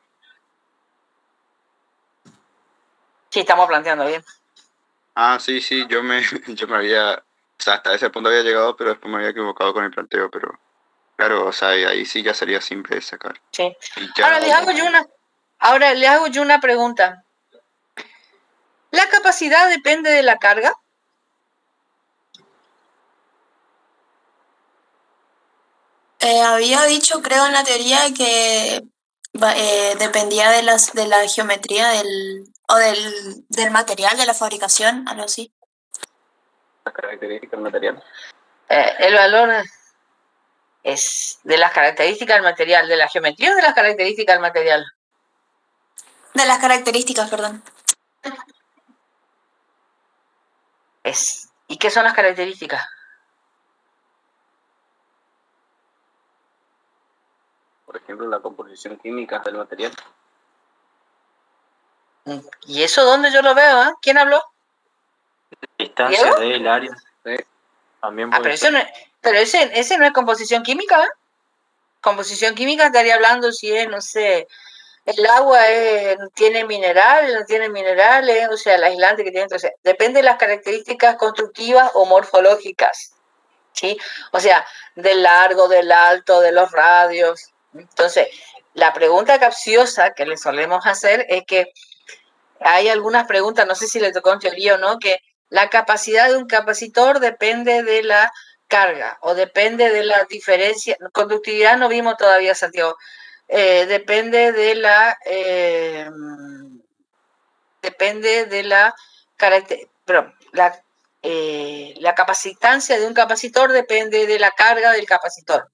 Sí, estamos planteando bien. Ah, sí, yo me había, o sea, hasta ese punto había llegado, pero después me había equivocado con el planteo, pero claro, o sea, ahí sí ya sería simple de sacar. Sí. Y ya, Ahora le hago yo una pregunta. ¿La capacidad depende de la carga? Había dicho, creo, en la teoría que dependía de la geometría del material, de la fabricación, algo así. Las características del material. El valor es de las características del material, de la geometría o de las características del material. De las características, perdón. ¿Y qué son las características? Por ejemplo, la composición química del material. ¿Y eso dónde yo lo veo? ¿Quién habló? Distancias ¿Diego? del área. Sí. También Ah, puede pero, ser. ese no es composición química, ¿eh? Composición química estaría hablando si es, no sé, el agua tiene minerales, no tiene minerales, o sea, el aislante que tiene, entonces, depende de las características constructivas o morfológicas, ¿sí? O sea, del largo, del alto, de los radios. Entonces, la pregunta capciosa que le solemos hacer es que hay algunas preguntas, no sé si le tocó en teoría o no, que la capacidad de un capacitor depende de la carga o depende de la diferencia. Conductividad no vimos todavía, Santiago. Depende de la la capacitancia de un capacitor depende de la carga del capacitor.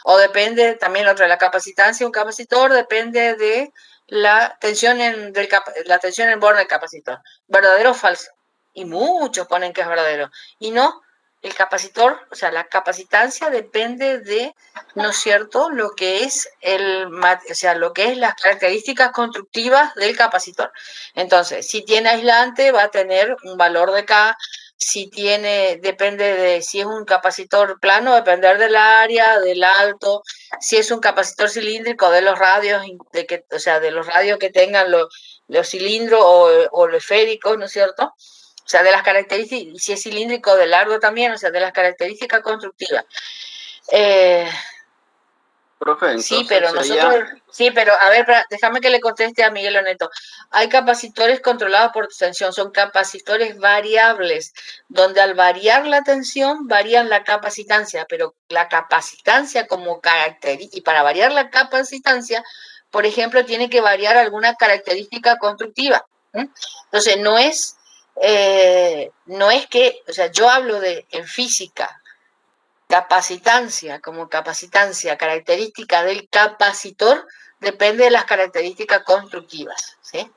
O depende también la capacitancia de un capacitor depende de la tensión la tensión en borne del capacitor. ¿Verdadero o falso? Y muchos ponen que es verdadero. Y no, el capacitor, o sea, la capacitancia depende de, ¿no es cierto?, lo que es lo que es las características constructivas del capacitor. Entonces, si tiene aislante, va a tener un valor de K. Depende de si es un capacitor plano, depender del área, del alto. Si es un capacitor cilíndrico, de los radios, de los radios que tengan los cilindros o los esféricos, ¿no es cierto? O sea, de las características, si es cilíndrico, de largo también, o sea, de las características constructivas. Profe, Sí, pero a ver, déjame que le conteste a Miguel Oneto. Hay capacitores controlados por tensión, son capacitores variables, donde al variar la tensión varían la capacitancia, pero la capacitancia como característica, y para variar la capacitancia, por ejemplo, tiene que variar alguna característica constructiva. Entonces, no es que, o sea, yo hablo en física, capacitancia como capacitancia, característica del capacitor, depende de las características constructivas, ¿sí?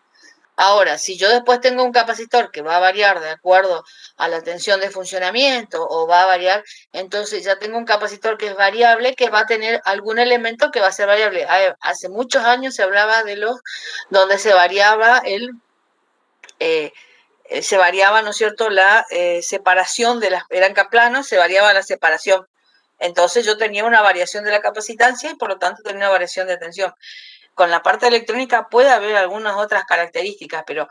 Ahora, si yo después tengo un capacitor que va a variar de acuerdo a la tensión de funcionamiento o va a variar, entonces ya tengo un capacitor que es variable, que va a tener algún elemento que va a ser variable. Hace muchos años se hablaba donde se variaba ¿no es cierto?, la separación eran planos, se variaba la separación. Entonces yo tenía una variación de la capacitancia y por lo tanto tenía una variación de tensión. Con la parte electrónica puede haber algunas otras características, pero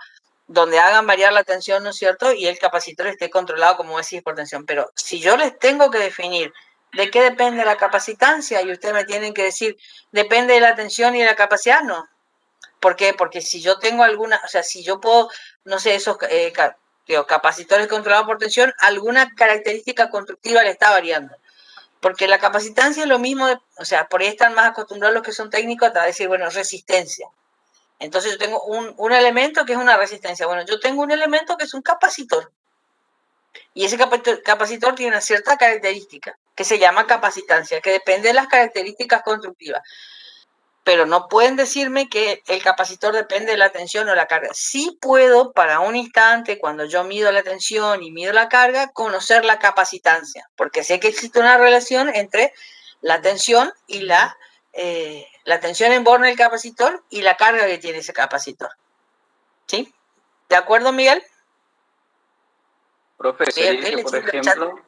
donde hagan variar la tensión, ¿no es cierto?, y el capacitor esté controlado, como decís, por tensión. Pero si yo les tengo que definir ¿De qué depende la capacitancia? Y ustedes me tienen que decir, ¿depende de la tensión y de la capacidad? No. ¿Por qué? Porque si yo tengo alguna, o sea, si yo puedo, no sé, esos capacitores controlados por tensión, alguna característica constructiva le está variando. Porque la capacitancia es lo mismo, o sea, por ahí están más acostumbrados los que son técnicos a decir, bueno, resistencia. Entonces yo tengo un elemento que es una resistencia. Bueno, yo tengo un elemento que es un capacitor. Y ese capacitor tiene una cierta característica que se llama capacitancia, que depende de las características constructivas. Pero no pueden decirme que el capacitor depende de la tensión o la carga. Sí puedo, para un instante, cuando yo mido la tensión y mido la carga, conocer la capacitancia, porque sé que existe una relación entre la tensión y la tensión en borne del capacitor y la carga que tiene ese capacitor. ¿Sí? ¿De acuerdo, Miguel? Profe, sería que, por ejemplo,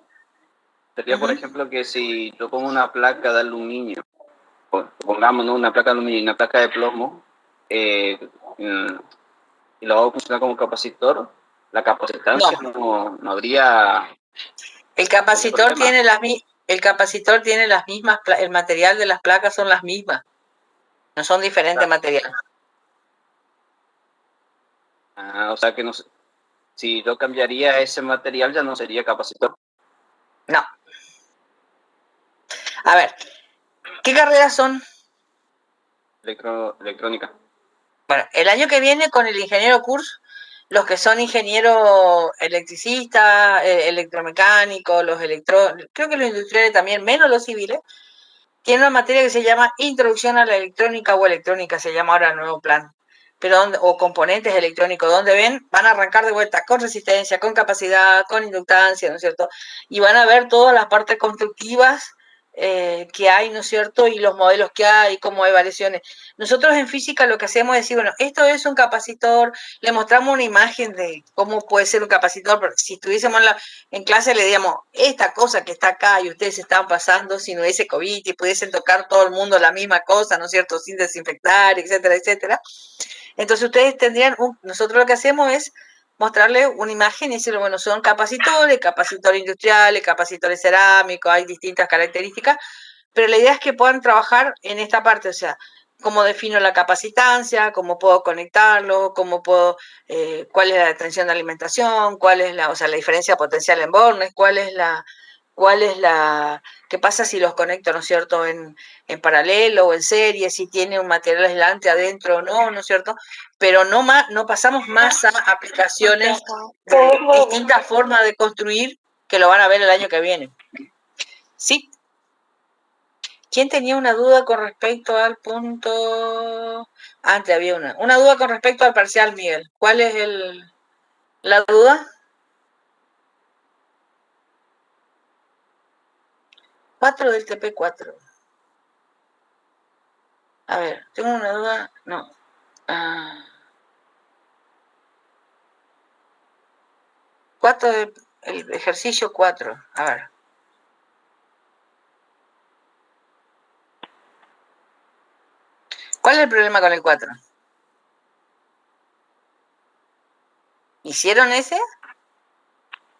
por ejemplo, que si yo pongo una placa de aluminio, pongamos, ¿no?, una placa de aluminio y una placa de plomo, y lo hago funcionar como capacitor, la capacitancia no habría... El capacitor tiene las mismas, el material de las placas son las mismas, no son diferentes materiales. O sea que no, si yo cambiaría ese material ya no sería capacitor. No. A ver, ¿qué carreras son? Electrónica. Bueno, el año que viene con el ingeniero curso, los que son ingenieros electricistas, electromecánicos, creo que los industriales también, menos los civiles, tienen una materia que se llama Introducción a la Electrónica o Electrónica, se llama ahora el nuevo plan, o componentes electrónicos, donde van a arrancar de vuelta con resistencia, con capacidad, con inductancia, ¿no es cierto? Y van a ver todas las partes constructivas que hay, ¿no es cierto? Y los modelos que hay, cómo hay variaciones. Nosotros en física lo que hacemos es decir, bueno, esto es un capacitor, le mostramos una imagen de cómo puede ser un capacitor, pero si estuviésemos en clase le diríamos, esta cosa que está acá y ustedes están pasando, si no hubiese COVID y pudiesen tocar todo el mundo la misma cosa, ¿no es cierto?, sin desinfectar, etcétera, etcétera. Entonces ustedes tendrían, nosotros lo que hacemos es mostrarle una imagen y decirle, bueno, son capacitores industriales, capacitores cerámicos, hay distintas características, pero la idea es que puedan trabajar en esta parte, o sea, cómo defino la capacitancia, cómo puedo conectarlo, cuál es la tensión de alimentación, cuál es la diferencia potencial en bornes, qué pasa si los conecto, ¿no es cierto?, en paralelo o en serie, si tiene un material aislante adentro o no, ¿no es cierto? Pero no pasamos más a aplicaciones de distintas formas de construir que lo van a ver el año que viene. ¿Sí? ¿Quién tenía una duda con respecto al punto? Antes había una duda con respecto al parcial, Miguel. ¿Cuál es la duda? 4 del TP4. A ver, tengo una duda. No. El ejercicio 4. A ver. ¿Cuál es el problema con el 4? ¿Hicieron ese?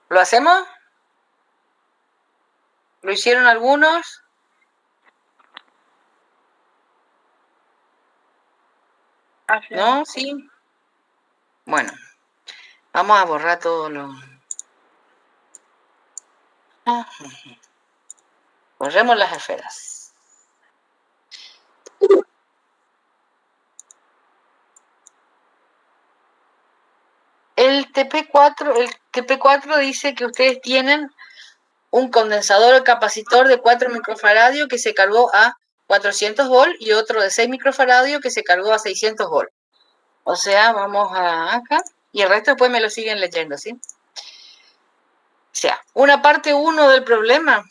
¿Lo hacemos? ¿Lo hicieron algunos? ¿No? ¿Sí? Bueno, vamos a borrar todo lo... Borremos las esferas. El TP4 dice que ustedes tienen un condensador o capacitor de 4 microfaradios que se cargó a 400 volt y otro de 6 microfaradios que se cargó a 600 volt. O sea, vamos a acá y el resto después me lo siguen leyendo, ¿sí? O sea, una parte 1 del problema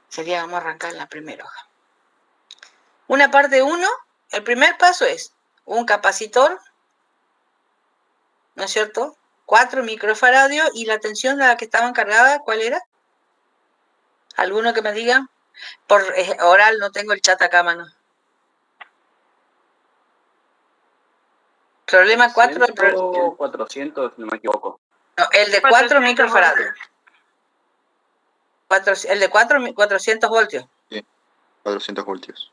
sería, vamos a arrancar en la primera hoja. Una parte 1, el primer paso es un capacitor, ¿no es cierto? 4 microfaradios y la tensión de la que estaban cargadas, ¿cuál era? ¿Alguno que me diga? Por oral, no tengo el chat acá, mano. Problema 4. 400, no me equivoco. No, el de 4 microfaradios. El de 400 voltios. 400 voltios.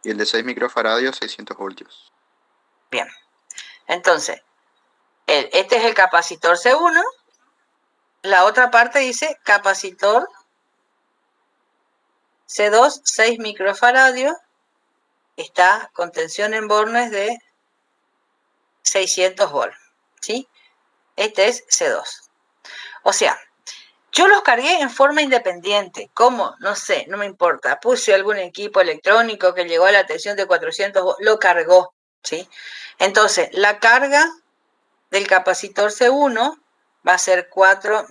Y el de 6 microfaradios, 600 voltios. Bien. Entonces, este es el capacitor C1. La otra parte dice capacitor C2, 6 microfaradios. Está con tensión en bornes de 600 volts. ¿Sí? Este es C2. O sea, yo los cargué en forma independiente. ¿Cómo? No sé, no me importa. Puse algún equipo electrónico que llegó a la tensión de 400 volts, lo cargó. ¿Sí? Entonces, la carga del capacitor C1 va a ser 4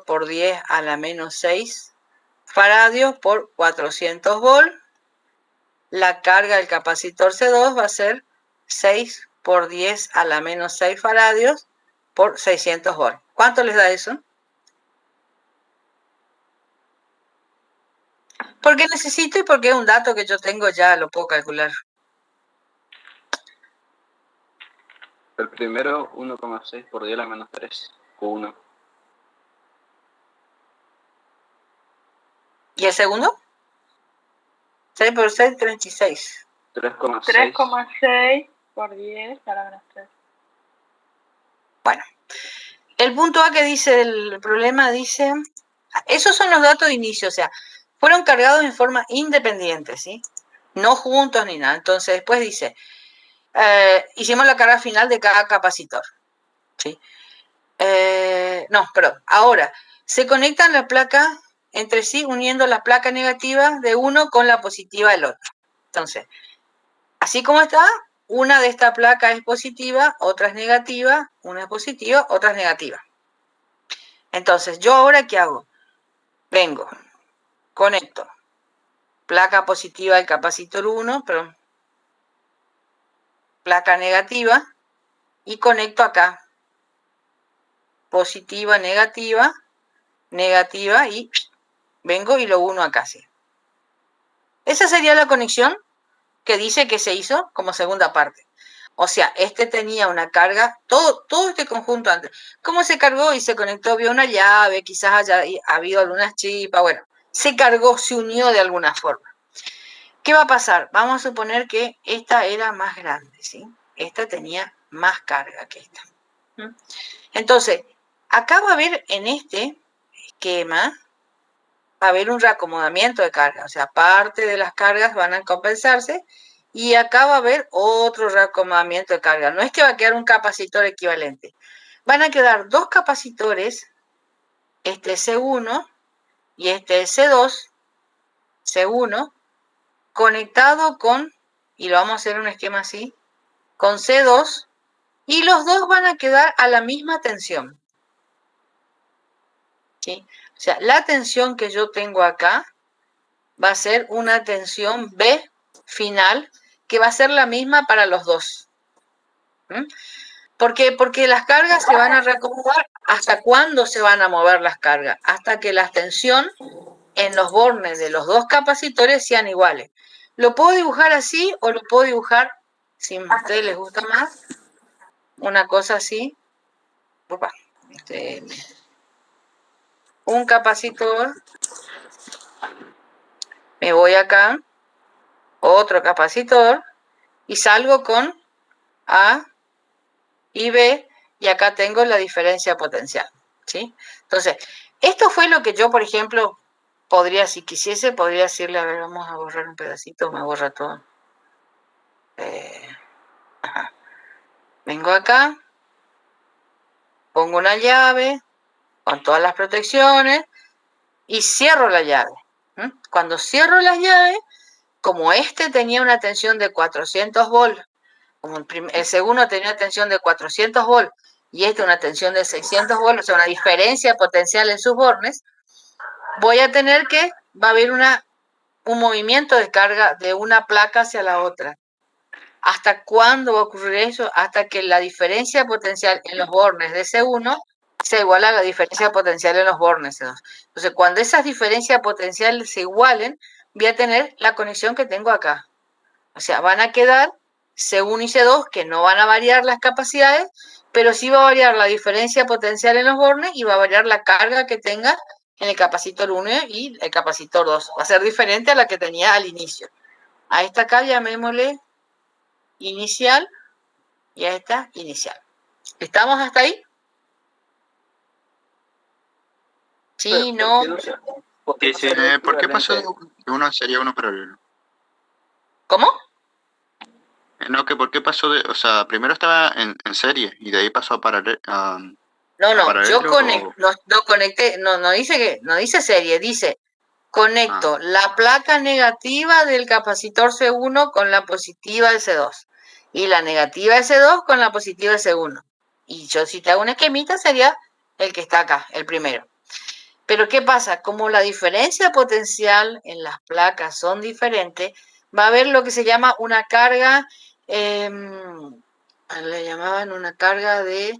por 10 a la menos 6 faradios por 400 volts. La carga del capacitor C2 va a ser 6 por 10 a la menos 6 faradios por 600 volts. ¿Cuánto les da eso? Porque necesito y porque es un dato que yo tengo ya, lo puedo calcular. El primero, 1,6 por 10 a la menos 3, Q1. ¿Y el segundo? 6 por 6, 36. 3,6 por 10 a la menos 3. Bueno, el punto A que dice el problema dice, esos son los datos de inicio, o sea, fueron cargados en forma independiente, ¿sí? No juntos ni nada. Entonces después dice, hicimos la carga final de cada capacitor, ¿sí? No, perdón, ahora, se conectan las placas entre sí uniendo las placas negativas de uno con la positiva del otro. Entonces, así como está, una de estas placas es positiva, otra es negativa, una es positiva, otra es negativa. Entonces, ¿yo ahora qué hago? Vengo, conecto placa positiva del capacitor 1, pero placa negativa, y conecto acá positiva, negativa, negativa, y vengo y lo uno acá, sí. Esa sería la conexión que dice que se hizo como segunda parte. O sea, este tenía una carga, todo este conjunto antes. ¿Cómo se cargó y se conectó? Vio una llave, quizás haya habido algunas chispas, bueno, se cargó, se unió de alguna forma. ¿Qué va a pasar? Vamos a suponer que esta era más grande, ¿sí? Esta tenía más carga que esta. Entonces, acá va a haber en este esquema, va a haber un reacomodamiento de carga, o sea, parte de las cargas van a compensarse y acá va a haber otro reacomodamiento de carga. No es que va a quedar un capacitor equivalente. Van a quedar dos capacitores, este C1 y este C2, C1, conectado con, y lo vamos a hacer en un esquema así, con C2, y los dos van a quedar a la misma tensión. ¿Sí? O sea, la tensión que yo tengo acá va a ser una tensión B final, que va a ser la misma para los dos. ¿Por qué? Porque las cargas se van a reacomodar. ¿Hasta cuándo se van a mover las cargas? Hasta que la tensión en los bornes de los dos capacitores sean iguales. Lo puedo dibujar así o lo puedo dibujar, si a ustedes les gusta más, una cosa así. Opa, un capacitor, me voy acá, otro capacitor, y salgo con A y B, y acá tengo la diferencia potencial, ¿sí? Entonces, esto fue lo que yo, por ejemplo, podría, si quisiese, podría decirle, a ver, vamos a borrar un pedacito, me borra todo. Vengo acá, pongo una llave con todas las protecciones y cierro la llave. Cuando cierro la llave, como este tenía una tensión de 400 volts, como el segundo tenía una tensión de 400 volts y este una tensión de 600 volts, o sea, una diferencia potencial en sus bornes, voy a tener que, va a haber un movimiento de carga de una placa hacia la otra. ¿Hasta cuándo va a ocurrir eso? Hasta que la diferencia potencial en los bornes de C1 sea igual a la diferencia potencial en los bornes C2. Entonces, cuando esas diferencias potenciales se igualen, voy a tener la conexión que tengo acá. O sea, van a quedar C1 y C2, que no van a variar las capacidades, pero sí va a variar la diferencia potencial en los bornes y va a variar la carga que tenga en el capacitor 1 y el capacitor 2. Va a ser diferente a la que tenía al inicio. A esta acá llamémosle inicial y a esta inicial. ¿Estamos hasta ahí? Sí, no. ¿Por qué pasó de uno sería uno paralelo? ¿Cómo? No, que por qué pasó de, o sea, primero estaba en serie y de ahí pasó a paralelo. No, yo conecté, no dice serie, dice conecto la placa negativa del capacitor C1 con la positiva de C2 y la negativa de C2 con la positiva de C1. Y yo si te hago un esquemita sería el que está acá, el primero. Pero ¿qué pasa? Como la diferencia potencial en las placas son diferentes, va a haber lo que se llama una carga, le llamaban una carga de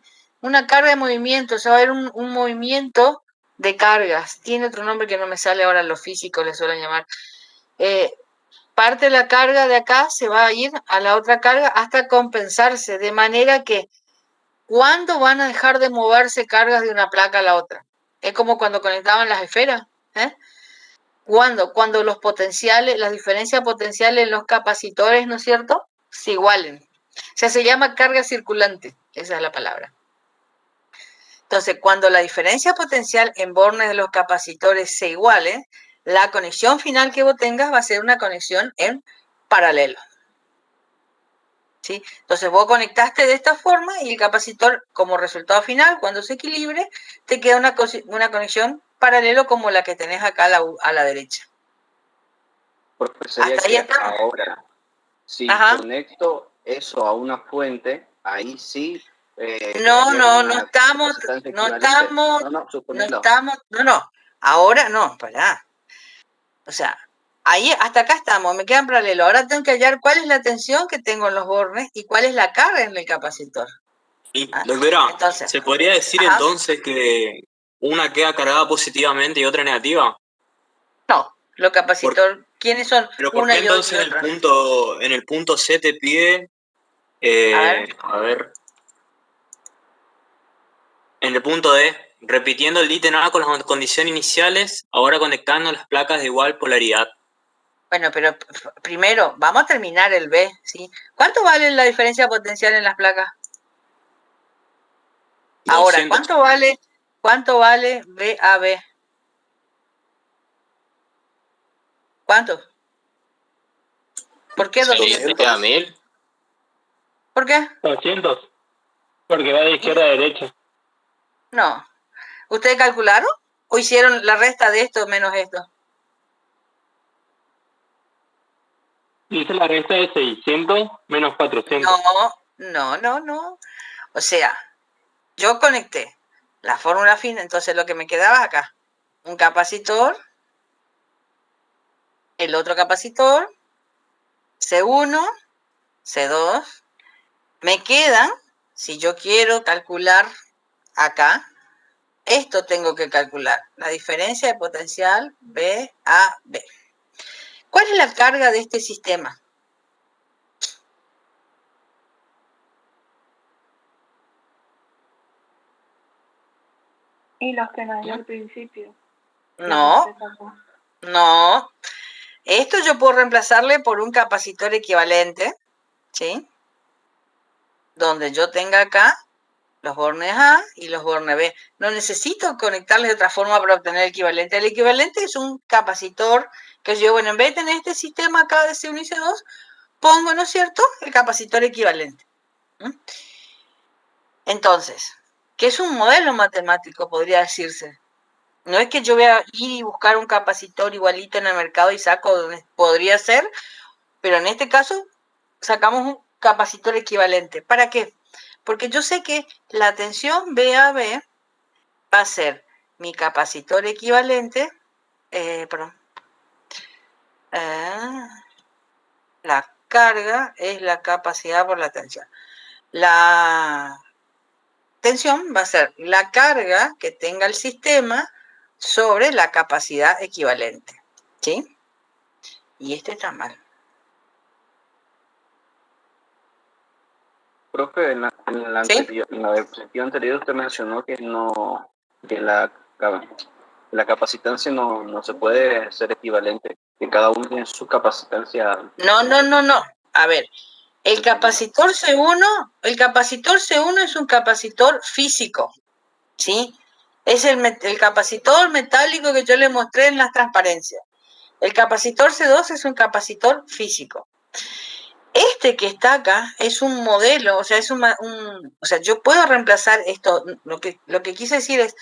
movimiento, o sea, va a haber un movimiento de cargas. Tiene otro nombre que no me sale ahora, los físicos le suelen llamar. Parte de la carga de acá se va a ir a la otra carga hasta compensarse, de manera que ¿cuándo van a dejar de moverse cargas de una placa a la otra? Es como cuando conectaban las esferas. ¿Cuándo? Cuando los potenciales, las diferencias potenciales en los capacitores, ¿no es cierto?, se igualen. O sea, se llama carga circulante, esa es la palabra. Entonces, cuando la diferencia potencial en bornes de los capacitores se iguale, la conexión final que vos tengas va a ser una conexión en paralelo. ¿Sí? Entonces vos conectaste de esta forma y el capacitor, como resultado final, cuando se equilibre, te queda una conexión paralelo como la que tenés acá a la derecha. Sería que ahora, si conecto eso a una fuente, ahí sí. Ahora no, pará. O sea, ahí hasta acá estamos, me quedan paralelos. Ahora tengo que hallar cuál es la tensión que tengo en los bornes y cuál es la carga en el capacitor. Doctora, entonces, ¿se podría decir entonces que una queda cargada positivamente y otra negativa? No, los capacitores, ¿quiénes son? Pero ¿por qué entonces en el punto C te pide, a ver, en el punto D, repitiendo el ítem A con las condiciones iniciales, ahora conectando las placas de igual polaridad? Bueno, pero primero, vamos a terminar el B, ¿sí? ¿Cuánto vale la diferencia potencial en las placas? 200. Ahora, ¿cuánto vale VAB? ¿Cuánto? ¿Por qué 200? ¿Se queda 1000? ¿Por qué? 200. Porque va de izquierda a derecha. No. ¿Ustedes calcularon? ¿O hicieron la resta de esto menos esto? Dice la resta de 600 menos 400. No. O sea, yo conecté la fórmula fina, entonces lo que me quedaba acá, un capacitor, el otro capacitor, C1, C2, me quedan, si yo quiero calcular acá, esto tengo que calcular, la diferencia de potencial VAB. ¿Cuál es la carga de este sistema? Y los que nos dio al principio. No. Esto yo puedo reemplazarle por un capacitor equivalente, ¿sí? Donde yo tenga acá los bornes A y los bornes B. No necesito conectarles de otra forma para obtener el equivalente. El equivalente es un capacitor que yo, bueno, en vez de tener este sistema acá de C1 y C2, pongo, ¿no es cierto?, el capacitor equivalente. Entonces, ¿qué es un modelo matemático, podría decirse? No es que yo voy a ir y buscar un capacitor igualito en el mercado y saco donde podría ser, pero en este caso sacamos un capacitor equivalente. ¿Para qué? Porque yo sé que la tensión VAB va a ser mi capacitor equivalente, la carga es la capacidad por la tensión. La tensión va a ser la carga que tenga el sistema sobre la capacidad equivalente, ¿sí? Y este está mal. Profe, ¿Sí? en la diapositiva anterior usted mencionó que no, que la capacitancia no se puede ser equivalente, que cada uno tiene su capacitancia. No. A ver, el capacitor C1 es un capacitor físico, ¿sí? Es el capacitor metálico que yo le mostré en las transparencias. El capacitor C2 es un capacitor físico. Este que está acá es un modelo, o sea, o sea, yo puedo reemplazar esto. Lo que quise decir es,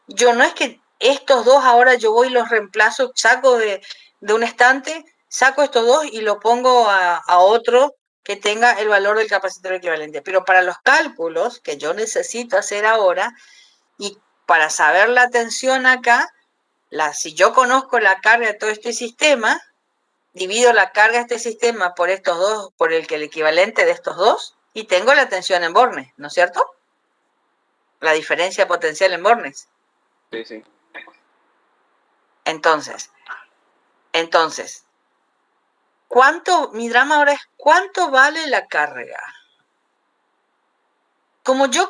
yo no es que estos dos ahora yo voy y los reemplazo, saco de un estante, saco estos dos y lo pongo a otro que tenga el valor del capacitor equivalente. Pero para los cálculos que yo necesito hacer ahora y para saber la tensión acá, si yo conozco la carga de todo este sistema, divido la carga de este sistema por estos dos, por el equivalente de estos dos, y tengo la tensión en bornes, ¿no es cierto? La diferencia potencial en bornes. Sí, sí. Entonces, mi drama ahora es ¿cuánto vale la carga? Como yo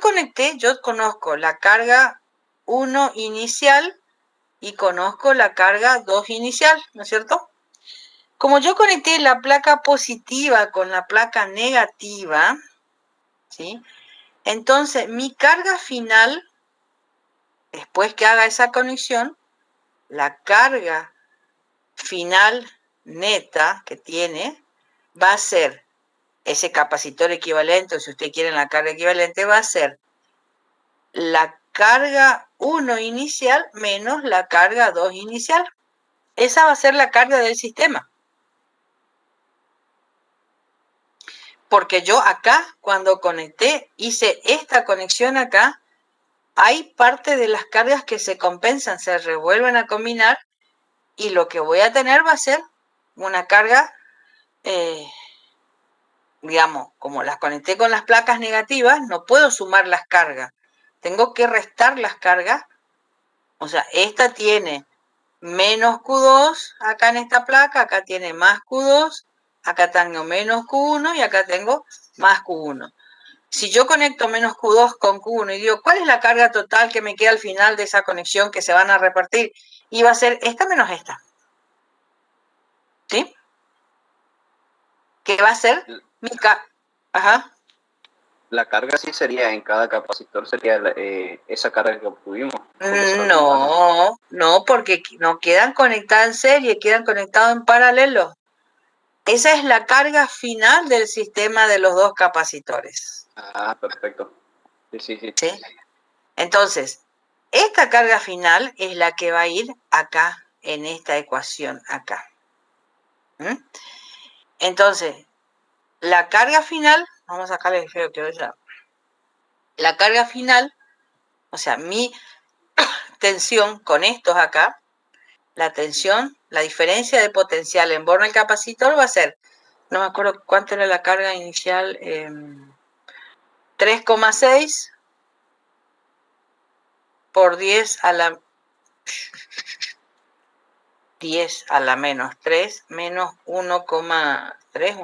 conozco la carga 1 inicial y conozco la carga 2 inicial, ¿no es cierto? Como yo conecté la placa positiva con la placa negativa, ¿sí? Entonces, mi carga final, después que haga esa conexión, la carga final neta que tiene va a ser ese capacitor equivalente, o si usted quiere la carga equivalente, va a ser la carga 1 inicial menos la carga 2 inicial. Esa va a ser la carga del sistema. Porque yo acá, cuando conecté, hice esta conexión acá, hay parte de las cargas que se compensan, se revuelven a combinar, y lo que voy a tener va a ser una carga, digamos, como las conecté con las placas negativas, no puedo sumar las cargas, tengo que restar las cargas. O sea, esta tiene menos Q2 acá en esta placa, acá tiene más Q2, acá tengo menos Q1 y acá tengo más Q1. Si yo conecto menos Q2 con Q1 y digo, ¿cuál es la carga total que me queda al final de esa conexión que se van a repartir? Y va a ser esta menos esta. ¿Sí? ¿Qué va a ser? Ajá. La carga sí sería en cada capacitor, sería esa carga que obtuvimos. No, porque no quedan conectadas en serie, quedan conectadas en paralelo. Esa es la carga final del sistema de los dos capacitores. Ah, perfecto. Sí. ¿Sí? Entonces, esta carga final es la que va a ir acá, en esta ecuación acá. ¿Mm? Entonces, la carga final, vamos a sacarle el feo que ya. La carga final, o sea, mi tensión con estos acá, la tensión, la diferencia de potencial en borne del capacitor va a ser, no me acuerdo cuánto era la carga inicial, 3,6 por 10 a la menos 3 menos 1,3,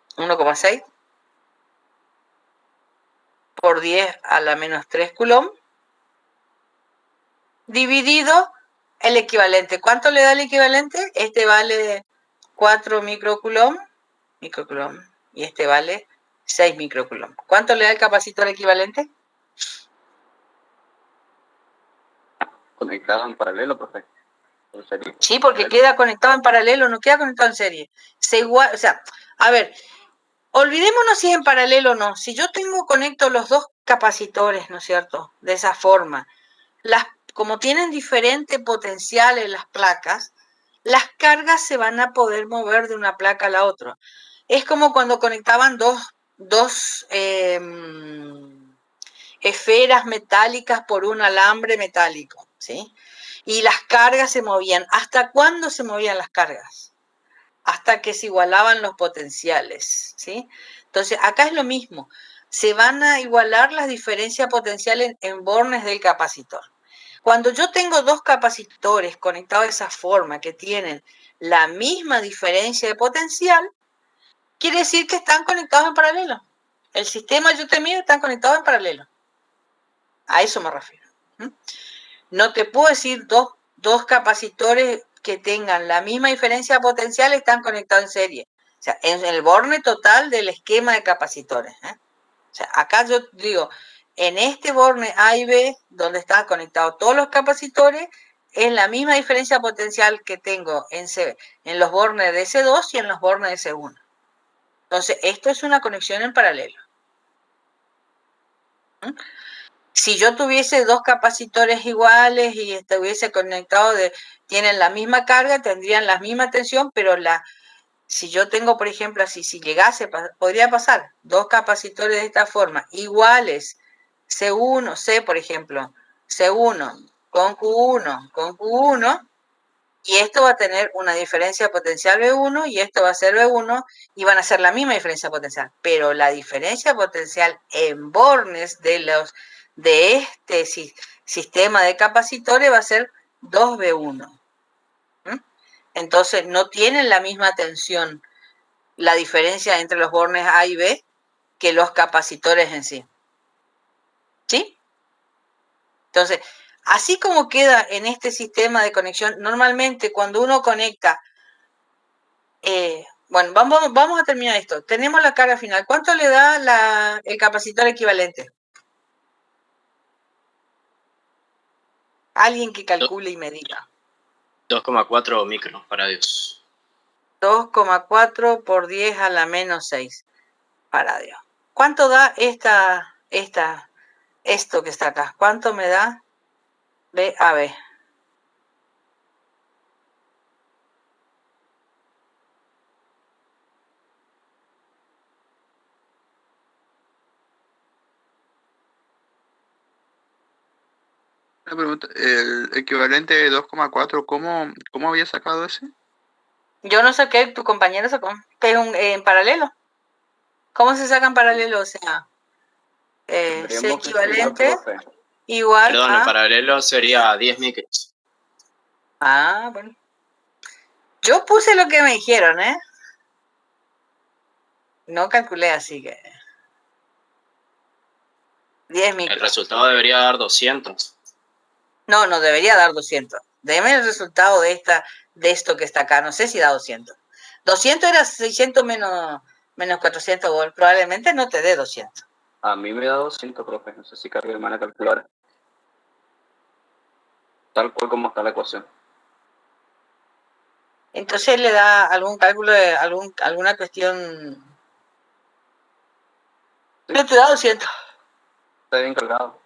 1,6 por 10 a la menos 3 coulomb dividido el equivalente. ¿Cuánto le da el equivalente? Este vale 4 microcoulomb, y este vale 6 microcoulomb. ¿Cuánto le da el capacitor equivalente? Conectado en paralelo, profe. Sí, porque queda conectado en paralelo, no queda conectado en serie. O sea, a ver, olvidémonos si es en paralelo o no. Si yo conecto los dos capacitores, ¿no es cierto? De esa forma, como tienen diferente potencial en las placas, las cargas se van a poder mover de una placa a la otra. Es como cuando conectaban dos esferas metálicas por un alambre metálico, ¿sí? Y las cargas se movían. ¿Hasta cuándo se movían las cargas? Hasta que se igualaban los potenciales, ¿sí? Entonces, acá es lo mismo. Se van a igualar las diferencias potenciales en bornes del capacitor. Cuando yo tengo dos capacitores conectados de esa forma, que tienen la misma diferencia de potencial, quiere decir que están conectados en paralelo. El sistema yo te mido están conectados en paralelo. A eso me refiero. No te puedo decir dos capacitores que tengan la misma diferencia potencial están conectados en serie. O sea, en el borne total del esquema de capacitores. O sea, acá yo digo, en este borne A y B, donde están conectados todos los capacitores, es la misma diferencia potencial que tengo en los bornes de C2 y en los bornes de C1. Entonces, esto es una conexión en paralelo. Si yo tuviese dos capacitores iguales y estuviese conectado, tienen la misma carga, tendrían la misma tensión, pero si yo tengo, por ejemplo, así, si llegase, podría pasar dos capacitores de esta forma, iguales, C, por ejemplo, C1 con Q1, y esto va a tener una diferencia potencial B1 y esto va a ser B1 y van a ser la misma diferencia potencial, pero la diferencia potencial en bornes de este sistema de capacitores va a ser 2B1. Entonces no tienen la misma tensión la diferencia entre los bornes A y B que los capacitores en sí. ¿Sí? Entonces, así como queda en este sistema de conexión, normalmente cuando uno conecta, bueno, vamos a terminar esto. Tenemos la carga final. ¿Cuánto le da el capacitor equivalente? Alguien que calcule y me diga. 2,4 microfaradios. 2,4 por 10 a la menos 6 faradios. ¿Cuánto da esto que está acá? ¿Cuánto me da? B a B. Una pregunta, el equivalente de 2,4, ¿cómo había sacado ese? Yo no saqué, tu compañero sacó, que es en paralelo. ¿Cómo se saca en paralelo? O sea, C Tendríamos que equivalente explicar, profe. igual Perdón, en a... paralelo sería 10 micros. Ah, bueno. Yo puse lo que me dijeron, ¿eh? No calculé, así que... 10 El micros. resultado debería dar 200. No, no debería dar 200. Deme el resultado de esto que está acá. No sé si da 200. 200 era 600 menos 400 volt. Probablemente no te dé 200. A mí me da 200, profe. No sé si cargue el mano a calcular. Tal cual como está la ecuación. Entonces le da algún cálculo de alguna cuestión. Sí. No te da 200. Está bien cargado.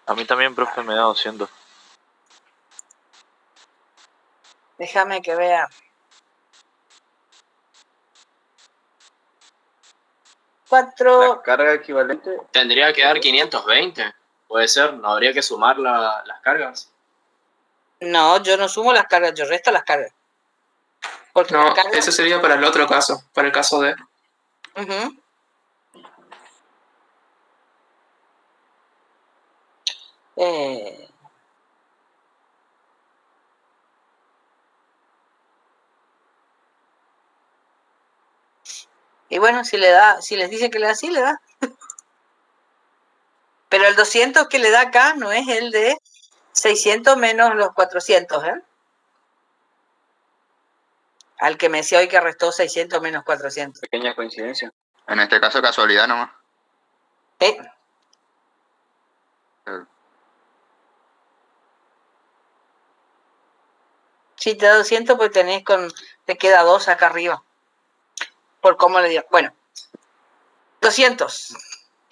A mí también, profe, me da 200. Déjame que vea. 4. La carga equivalente. Tendría que dar 520. Puede ser, no habría que sumar las cargas. No, yo no sumo las cargas, yo resto las cargas. Porque No, las cargas... ese sería para el otro caso, para el caso de... Ujú. Y bueno, si les dice que le da, sí le da. Pero el 200 que le da acá no es el de 600 menos los 400, ¿eh? Al que me decía hoy que restó 600 menos 400. Pequeña coincidencia. En este caso, casualidad nomás. ¿Eh? Si te da 200, pues te queda 2 acá arriba. Por cómo le digo. Bueno, 200,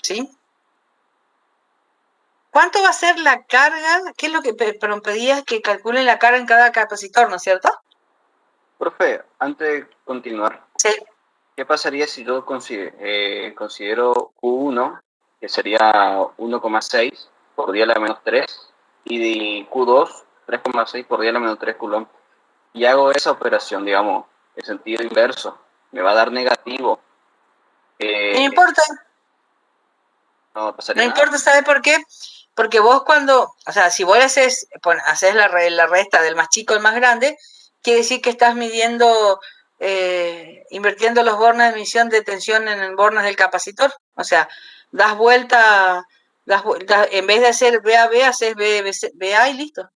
¿sí? ¿Cuánto va a ser la carga? ¿Qué es lo que pedías que calculen la carga en cada capacitor, ¿no es cierto? Profe, antes de continuar, Sí. ¿qué pasaría si yo considero Q1, que sería 1,6 por 10 a la menos 3, y Q2, 3,6 por 10 a la menos 3 coulomb? Y hago esa operación, digamos, en sentido inverso. Me va a dar negativo. No importa. No pasaría No nada. importa, ¿sabe por qué? Porque vos o sea, si vos haces la resta del más chico al más grande, quiere decir que estás midiendo invirtiendo los bornes de emisión de tensión en bornes del capacitor. O sea, das vuelta, en vez de hacer BA-B, haces BA y listo.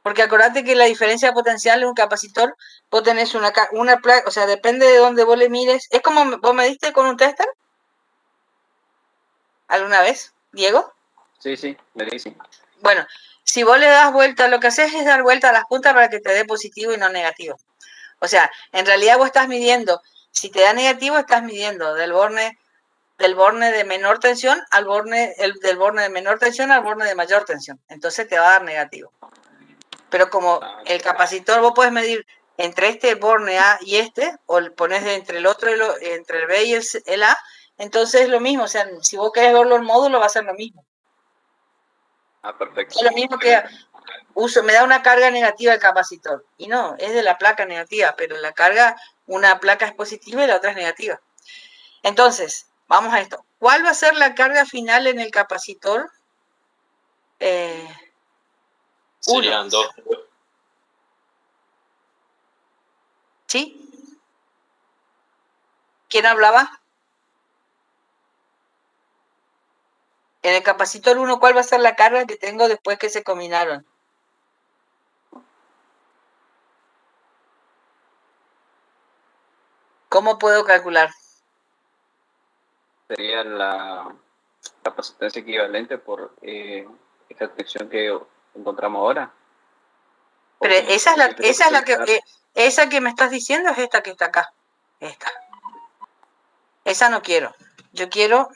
Porque acordate que la diferencia potencial en un capacitor, vos tenés una placa, o sea, depende de dónde vos le mires. ¿Es como vos me diste con un tester? ¿Alguna vez, Diego? Sí, le dije. Bueno, si vos le das vuelta, lo que haces es dar vuelta a las puntas para que te dé positivo y no negativo. O sea, en realidad vos estás midiendo, si te da negativo, estás midiendo del borne de menor tensión al del borne de menor tensión al borne de mayor tensión. Entonces te va a dar negativo. Pero como el capacitor vos podés medir entre este borne A y este, o pones entre el otro, entre el B y el A, entonces es lo mismo. O sea, si vos querés verlo en módulo, va a ser lo mismo. Perfecto. Es lo mismo que me da una carga negativa el capacitor. Y no, es de la placa negativa, pero la carga, una placa es positiva y la otra es negativa. Entonces, vamos a esto. ¿Cuál va a ser la carga final en el capacitor? Serían 2. ¿Sí? ¿Quién hablaba? En el capacitor 1, ¿cuál va a ser la carga que tengo después que se combinaron? ¿Cómo puedo calcular? Sería la capacitancia equivalente por esta expresión que encontramos ahora. Pero esa que me estás diciendo es esta que está acá. Esta. Esa no quiero. Yo quiero...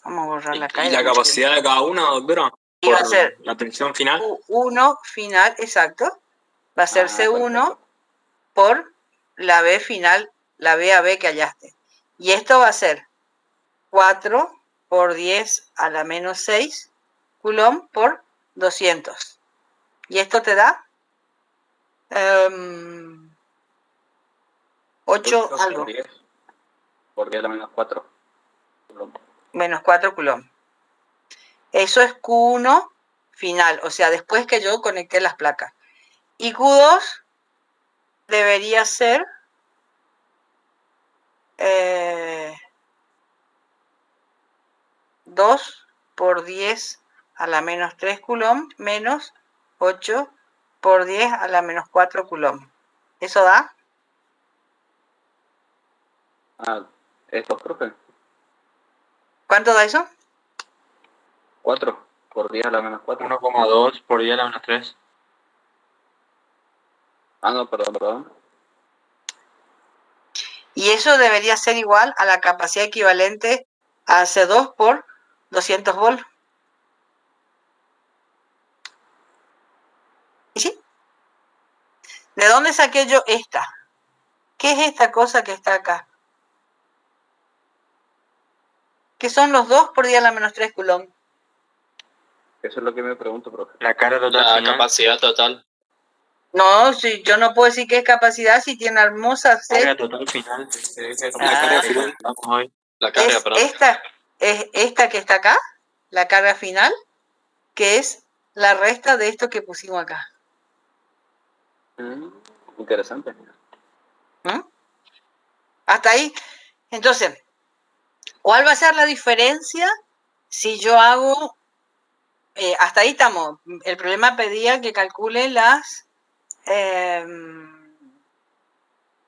Vamos a borrarla acá. ¿Y la capacidad de cada una, doctora? Y va a ser la tensión final. U1 final, exacto. Va a ser C1 por la B final, la B a B que hallaste. Y esto va a ser 4 por 10 a la menos 6 Coulomb por 200. Y esto te da 8 algo. Por 10 a la menos 4. Menos 4 Coulomb. Eso es Q1 final, o sea, después que yo conecté las placas. Y Q2 debería ser 2 por 10 a la menos 3 Coulomb menos 8 por 10 a la menos 4 Coulomb. ¿Eso da? ¿Esto, profe? ¿Cuánto da eso? 4 por 10 a la menos 4. 1,2 por 10 a la menos 3. No, perdón. Y eso debería ser igual a la capacidad equivalente a C2 por 200 volt. ¿Y sí? ¿De dónde saqué yo esta? ¿Qué es esta cosa que está acá? ¿Qué son los 2 por 10 a la menos 3 Coulomb? Eso es lo que me pregunto, profe. La carga total. La capacidad total. No, si yo no puedo decir que es capacidad si tiene hermosa C. Carga total final. La carga final. Vamos hoy. La carga, perdón. Es esta que está acá, la carga final, que es la resta de esto que pusimos acá. Interesante. Hasta ahí. Entonces, ¿cuál va a ser la diferencia si yo hago... hasta ahí estamos. El problema pedía que calcule las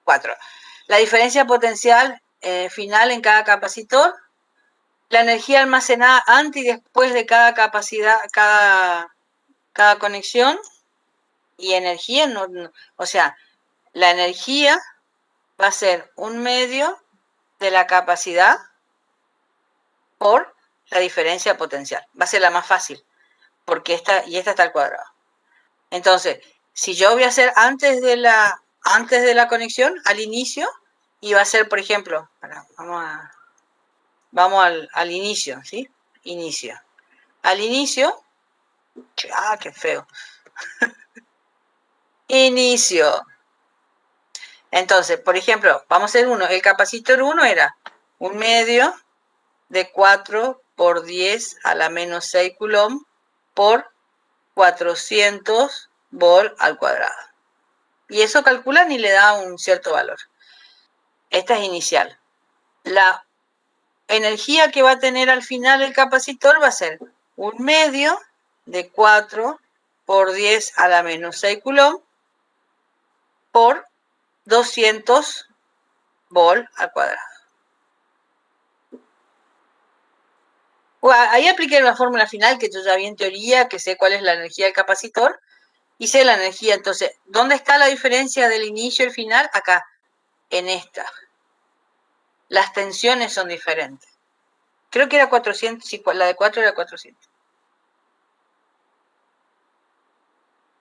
4. La diferencia potencial final en cada capacitor, la energía almacenada antes y después de cada capacidad, cada conexión, y energía, o sea, la energía va a ser 1/2 de la capacidad por la diferencia potencial. Va a ser la más fácil, porque esta está al cuadrado. Entonces, si yo voy a hacer antes de la conexión, al inicio, y va a ser, por ejemplo, vamos al inicio, ¿sí? Inicio. Al inicio, qué feo. Inicio. Entonces, por ejemplo, vamos a hacer uno. El capacitor 1 era 1/2 de 4 por 10 a la menos 6 Coulomb por 400 volt al cuadrado. Y eso calculan y le da un cierto valor. Esta es inicial. La energía que va a tener al final el capacitor va a ser un medio de 4 por 10 a la menos 6 coulomb por 200 volt al cuadrado. Ahí apliqué la fórmula final que yo ya vi en teoría, que sé cuál es la energía del capacitor, y sé la energía. Entonces, ¿dónde está la diferencia del inicio y el final? Acá, en esta. Las tensiones son diferentes. Creo que era 400, sí, la de 4 era 400.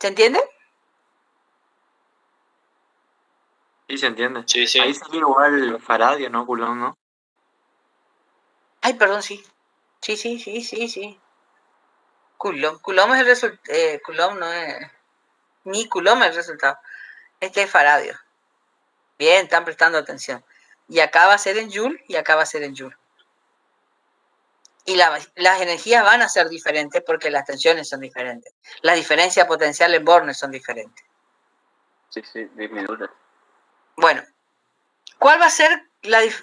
¿Se entiende? Sí, se entiende. Sí, sí. Ahí sería igual faradio, ¿no? Coulomb, ¿no? Ay, perdón, sí. Sí. Coulomb. Coulomb es el resultado. Coulomb no es. Ni Coulomb es el resultado. Este es faradio. Bien, están prestando atención. Y acá va a ser en Joule y acá va a ser en Joule. Y las energías van a ser diferentes porque las tensiones son diferentes. Las diferencias potenciales en Bornes son diferentes. Sí, disminuye. Bueno, ¿cuál va a ser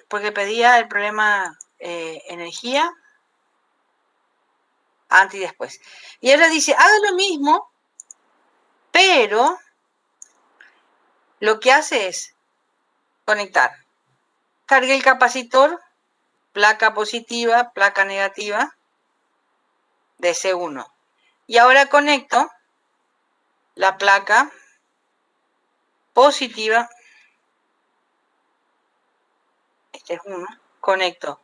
porque pedía el problema energía antes y después? Y ahora dice, haga lo mismo, pero lo que hace es conectar. Cargue el capacitor, placa positiva, placa negativa, de C1. Y ahora conecto la placa positiva, este es 1, conecto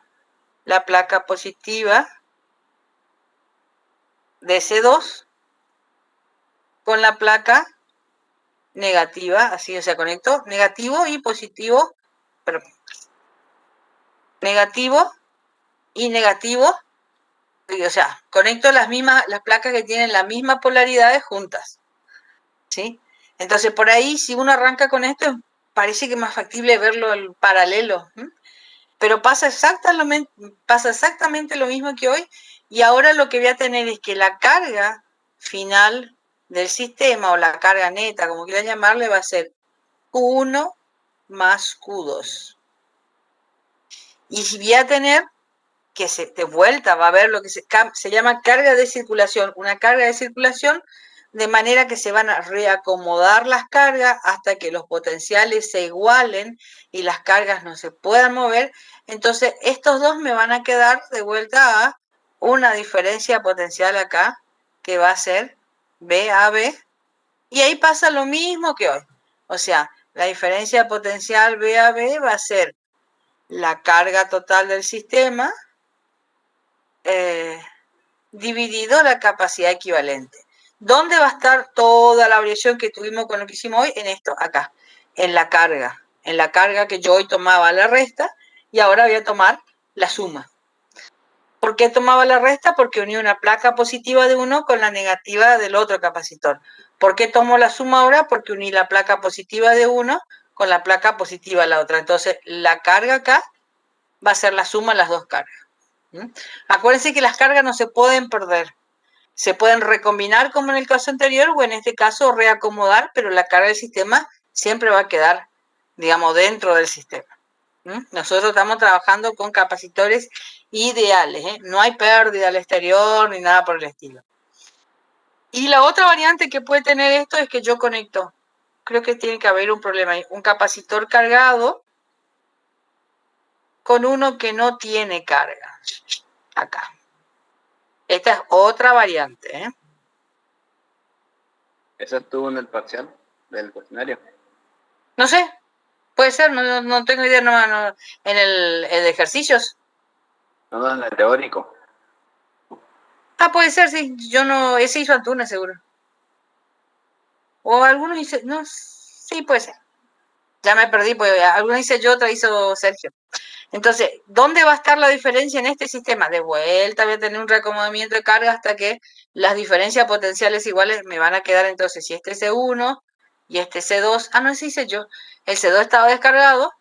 la placa positiva de C2 con la placa negativa, así, o sea, conecto negativo y positivo, pero negativo y negativo, o sea, conecto las placas que tienen las mismas polaridades juntas, ¿sí? Entonces, por ahí, si uno arranca con esto, parece que es más factible verlo en paralelo, ¿sí? Pero pasa exactamente lo mismo que hoy, y ahora lo que voy a tener es que la carga final del sistema, o la carga neta, como quieran llamarle, va a ser Q1 más Q2. Y voy a tener que de vuelta va a haber lo que se llama carga de circulación, una carga de circulación de manera que se van a reacomodar las cargas hasta que los potenciales se igualen y las cargas no se puedan mover. Entonces, estos dos me van a quedar de vuelta a una diferencia potencial acá, que va a ser BAB, y ahí pasa lo mismo que hoy. O sea, la diferencia potencial BAB va a ser la carga total del sistema dividido la capacidad equivalente. ¿Dónde va a estar toda la variación que tuvimos con lo que hicimos hoy? En esto, acá, en la carga que yo hoy tomaba la resta y ahora voy a tomar la suma. ¿Por qué tomaba la resta? Porque uní una placa positiva de uno con la negativa del otro capacitor. ¿Por qué tomo la suma ahora? Porque uní la placa positiva de uno con la placa positiva de la otra. Entonces, la carga acá va a ser la suma de las dos cargas. Acuérdense que las cargas no se pueden perder. Se pueden recombinar como en el caso anterior o en este caso reacomodar, pero la carga del sistema siempre va a quedar, digamos, dentro del sistema. Nosotros estamos trabajando con capacitores ideales, no hay pérdida al exterior ni nada por el estilo. Y la otra variante que puede tener esto es que yo conecto, creo que tiene que haber un problema ahí, un capacitor cargado con uno que no tiene carga, acá. Esta es otra variante, ¿Eso estuvo en el parcial del cuestionario? No sé, puede ser, no tengo idea, no, en el de ejercicios. No, en el teórico. Puede ser, sí, yo no, ese hizo Antuna seguro. O algunos hice, no, sí puede ser. Ya me perdí, pues algunos hice yo, otra hizo Sergio. Entonces, ¿dónde va a estar la diferencia en este sistema? De vuelta voy a tener un reacomodamiento de carga hasta que las diferencias potenciales iguales me van a quedar. Entonces, si este es C1 y este es C2, no, ese hice yo. El C2 estaba descargado,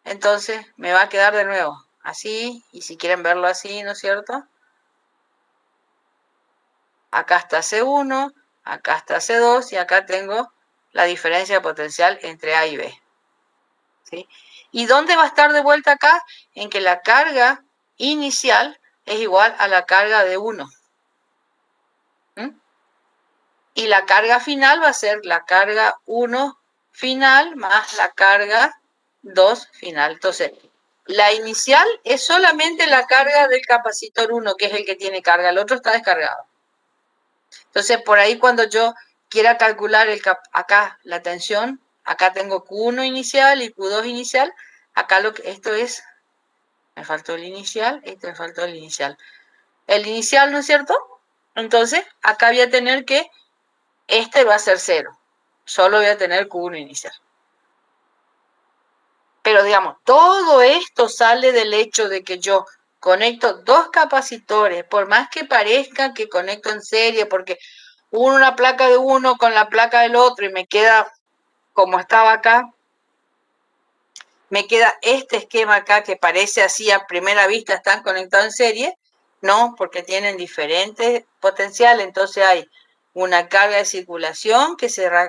entonces me va a quedar de nuevo así, y si quieren verlo así, ¿no es cierto? Acá está C1, acá está C2 y acá tengo la diferencia potencial entre A y B. ¿Sí? ¿Y dónde va a estar de vuelta acá? En que la carga inicial es igual a la carga de 1. Y la carga final va a ser la carga 1 final más la carga 2 final. Entonces, la inicial es solamente la carga del capacitor 1, que es el que tiene carga, el otro está descargado. Entonces, por ahí cuando yo quiera calcular acá la tensión, acá tengo Q1 inicial y Q2 inicial, acá esto es, me faltó el inicial, esto me faltó el inicial. El inicial, ¿no es cierto? Entonces, acá voy a tener que este va a ser 0. Solo voy a tener Q1 inicial. Pero digamos, todo esto sale del hecho de que yo conecto dos capacitores, por más que parezca que conecto en serie, porque una placa de uno con la placa del otro y me queda como estaba acá, me queda este esquema acá que parece así a primera vista están conectados en serie, no, porque tienen diferentes potenciales, entonces hay una carga de circulación que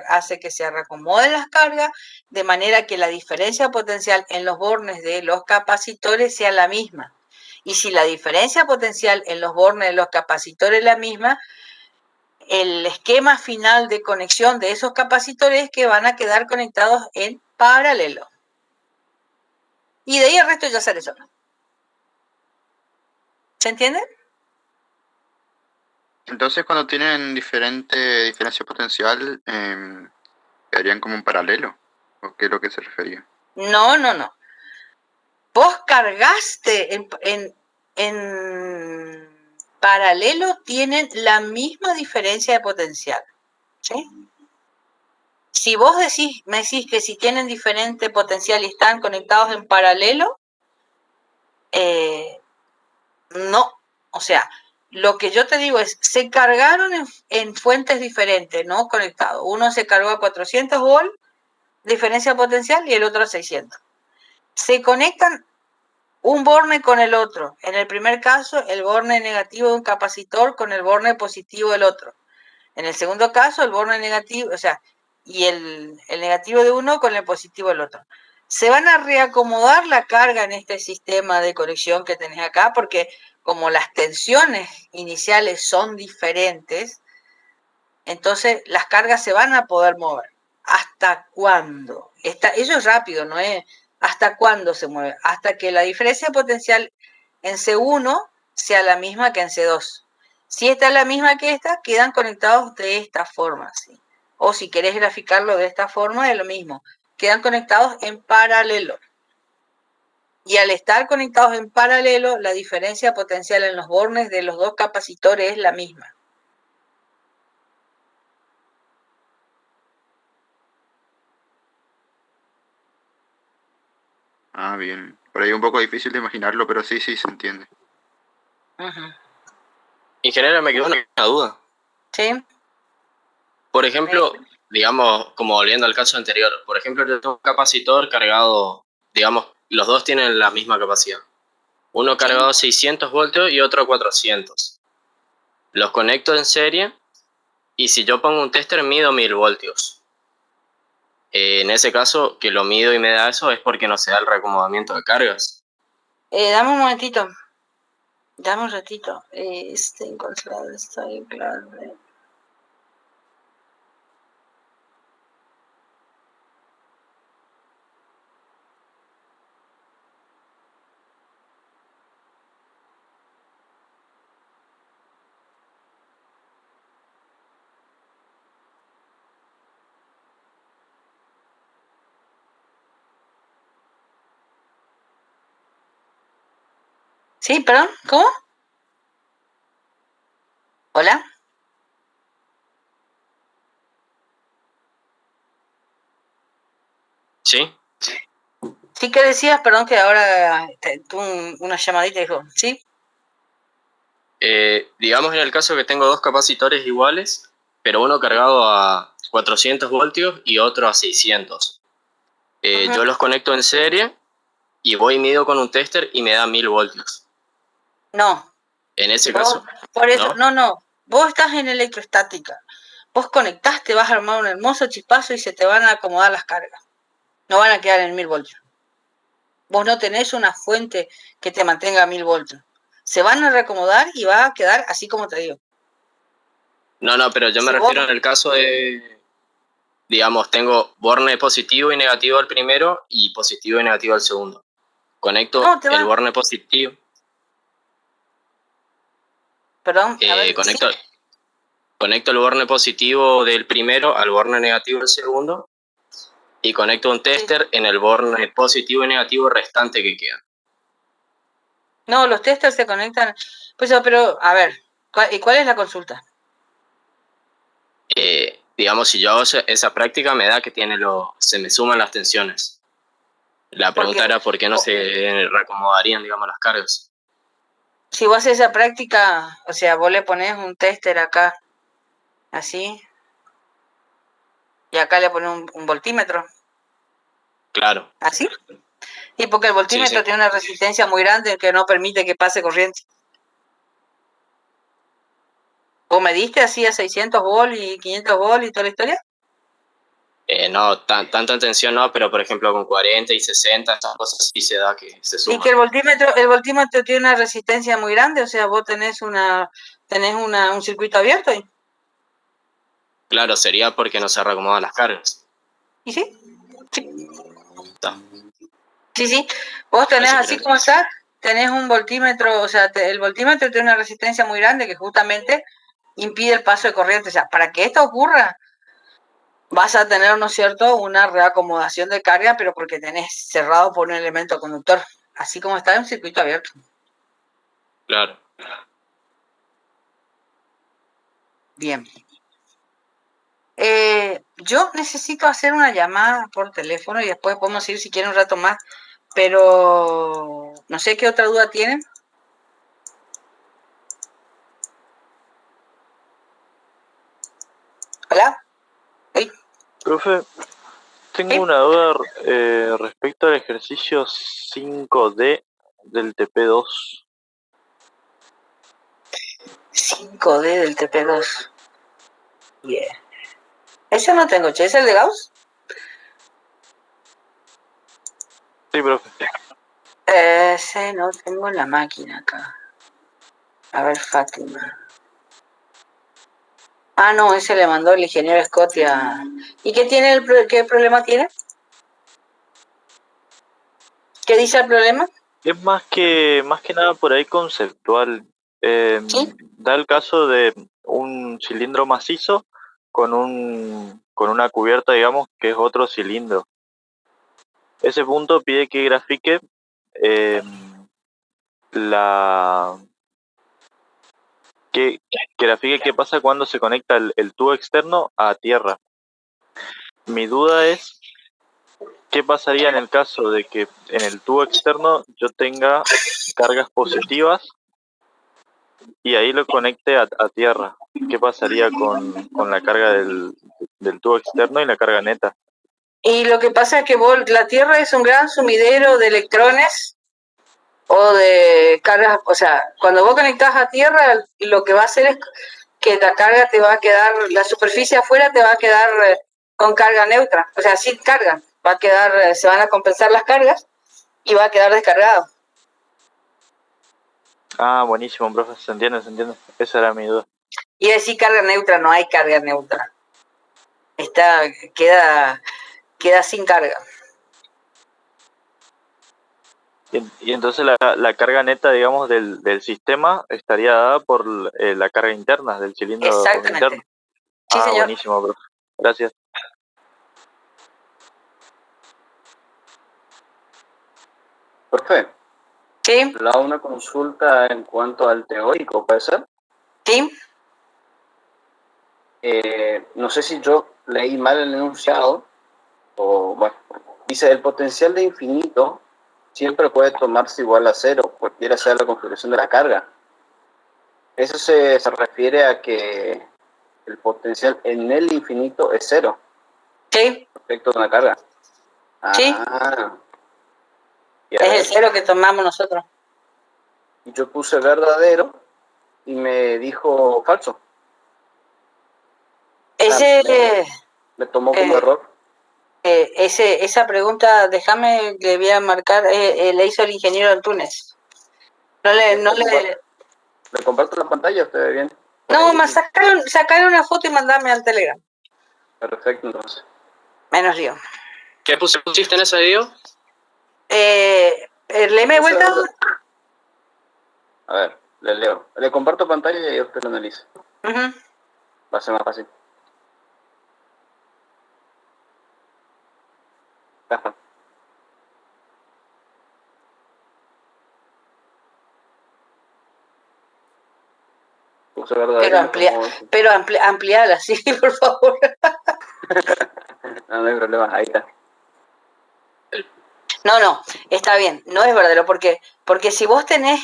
hace que se reacomoden las cargas, de manera que la diferencia potencial en los bornes de los capacitores sea la misma. Y si la diferencia potencial en los bornes de los capacitores es la misma, el esquema final de conexión de esos capacitores es que van a quedar conectados en paralelo. Y de ahí el resto ya sale solo. ¿Se entiende? Entonces, cuando tienen diferente diferencia potencial, quedarían como un paralelo. ¿O qué es lo que se refería? No. Vos cargaste en paralelo, tienen la misma diferencia de potencial. ¿Sí? Si vos me decís que si tienen diferente potencial y están conectados en paralelo, no. O sea, lo que yo te digo es, se cargaron en fuentes diferentes, no conectados. Uno se cargó a 400 volts, diferencia potencial, y el otro a 600. Se conectan un borne con el otro. En el primer caso, el borne negativo de un capacitor con el borne positivo del otro. En el segundo caso, el borne negativo, o sea, y el negativo de uno con el positivo del otro. Se van a reacomodar la carga en este sistema de conexión que tenés acá, porque como las tensiones iniciales son diferentes, entonces las cargas se van a poder mover. ¿Hasta cuándo? Eso es rápido, ¿no es? ¿Hasta cuándo se mueve? Hasta que la diferencia potencial en C1 sea la misma que en C2. Si esta es la misma que esta, quedan conectados de esta forma, ¿sí? O si querés graficarlo de esta forma, es lo mismo. Quedan conectados en paralelo. Y al estar conectados en paralelo, la diferencia potencial en los bornes de los dos capacitores es la misma. Ah, bien. Por ahí un poco difícil de imaginarlo, pero sí se entiende. Ingeniero, me quedó una duda. ¿Sí? Por ejemplo, digamos, como volviendo al caso anterior, por ejemplo, yo tengo un capacitor cargado, digamos, los dos tienen la misma capacidad. Uno cargado a 600 voltios y otro a 400. Los conecto en serie y si yo pongo un tester mido 1000 voltios. En ese caso, que lo mido y me da eso es porque no se da el reacomodamiento de cargas. Dame un momentito. Dame un ratito. Encontrado está ahí, claro. Sí, perdón, ¿cómo? ¿Hola? ¿Sí? Sí, ¿qué decías? Perdón, que ahora tuve una llamadita y dijo, ¿sí? Digamos en el caso que tengo dos capacitores iguales, pero uno cargado a 400 voltios y otro a 600. Yo los conecto en serie y voy y mido con un tester y me da 1000 voltios. No. En ese caso, Por eso, no. Vos estás en electrostática. vos conectaste, vas a armar un hermoso chispazo y se te van a acomodar las cargas. No van a quedar en 1000 voltios. Vos no tenés una fuente que te mantenga a 1000 voltios. Se van a reacomodar y va a quedar así como te digo. No, pero yo me Si refiero vos- en el caso de, digamos, tengo borne positivo y negativo al primero y positivo y negativo al segundo. Conecto No, te el va. borne positivo, Perdón, a ver, ¿sí? conecto el borne positivo del primero al borne negativo del segundo y conecto un tester en el borne positivo y negativo restante que queda. No, los testers se conectan. Pues, pero, a ver, ¿y cuál es la consulta? Digamos, si yo hago esa práctica, me da que se me suman las tensiones. La pregunta era por qué no se reacomodarían, digamos, las cargas. Si vos haces esa práctica, o sea, vos le ponés un tester acá, así, y acá le pones un voltímetro, Claro. así. Y porque el voltímetro Sí. tiene una resistencia muy grande que no permite que pase corriente. ¿Vos mediste así a 600 volt y 500 volt y toda la historia? No, tanta tensión no, pero por ejemplo con 40 y 60, estas cosas sí se da que se Y suman. que el voltímetro tiene una resistencia muy grande, o sea, vos tenés un circuito abierto ahí. Claro, sería porque no se reacomodan las cargas. ¿Y sí? Sí. Está. Sí. Vos tenés Eso así creo. como está, tenés un voltímetro, o sea, el voltímetro tiene una resistencia muy grande que justamente impide el paso de corriente. O sea, para que esto ocurra, vas a tener, ¿no es cierto?, una reacomodación de carga, pero porque tenés cerrado por un elemento conductor, así como está en un circuito abierto. Claro. Bien. Yo necesito hacer una llamada por teléfono y después podemos ir si quieren un rato más, pero no sé qué otra duda tienen. ¿Hola? ¿Sí? Profe, tengo una duda respecto al ejercicio 5D del TP2. 5D del TP2. Bien. Ese no tengo, ¿es el de Gauss? Sí, profe. Ese no tengo en la máquina acá. A ver, Fátima. Ah, no, ese le mandó el ingeniero Scotty a... ¿Y qué tiene qué problema tiene? ¿Qué dice el problema? Es más que nada por ahí conceptual. ¿Sí? Da el caso de un cilindro macizo con una cubierta, digamos, que es otro cilindro. Ese punto pide que grafique que grafique qué pasa cuando se conecta el tubo externo a tierra. Mi duda es qué pasaría en el caso de que en el tubo externo yo tenga cargas positivas y ahí lo conecte a tierra. ¿Qué pasaría con la carga del tubo externo y la carga neta? Y lo que pasa es que la Tierra es un gran sumidero de electrones o de cargas, o sea, cuando vos conectás a Tierra, lo que va a hacer es que la carga te va a quedar, la superficie afuera te va a quedar con carga neutra, o sea, sin carga, va a quedar, se van a compensar las cargas y va a quedar descargado. Ah, buenísimo, profe, se entiende. Esa era mi duda. Y decir carga neutra, no hay carga neutra. Queda sin carga. Y entonces la carga neta, digamos, del sistema estaría dada por la carga interna del cilindro Exactamente. interno. Sí, señor. Buenísimo, profe. Gracias. Profe. Sí. Le hago una consulta en cuanto al teórico, ¿puede ser? Sí. No sé si yo leí mal el enunciado, o bueno, dice el potencial de infinito siempre puede tomarse igual a cero, cualquiera sea la configuración de la carga. Eso se refiere a que el potencial en el infinito es cero. Sí. Respecto a una carga. Sí. Es el cero que tomamos nosotros. Y yo puse verdadero y me dijo falso. ¿Le tomó como error? Esa pregunta, déjame, le voy a marcar, le hizo el ingeniero Antunes. ¿Le comparto la pantalla? ¿Usted ve bien? No, más sacar una foto y mandarme al Telegram. Perfecto, entonces. Menos lío. ¿Qué pusiste en ese video? Léeme de vuelta. A ver, le leo. Le comparto pantalla y usted lo analiza. Va a ser más fácil. Ajá. Pero ampliala, sí, por favor. No hay problema, ahí está. No, está bien, no es verdadero, porque si vos tenés,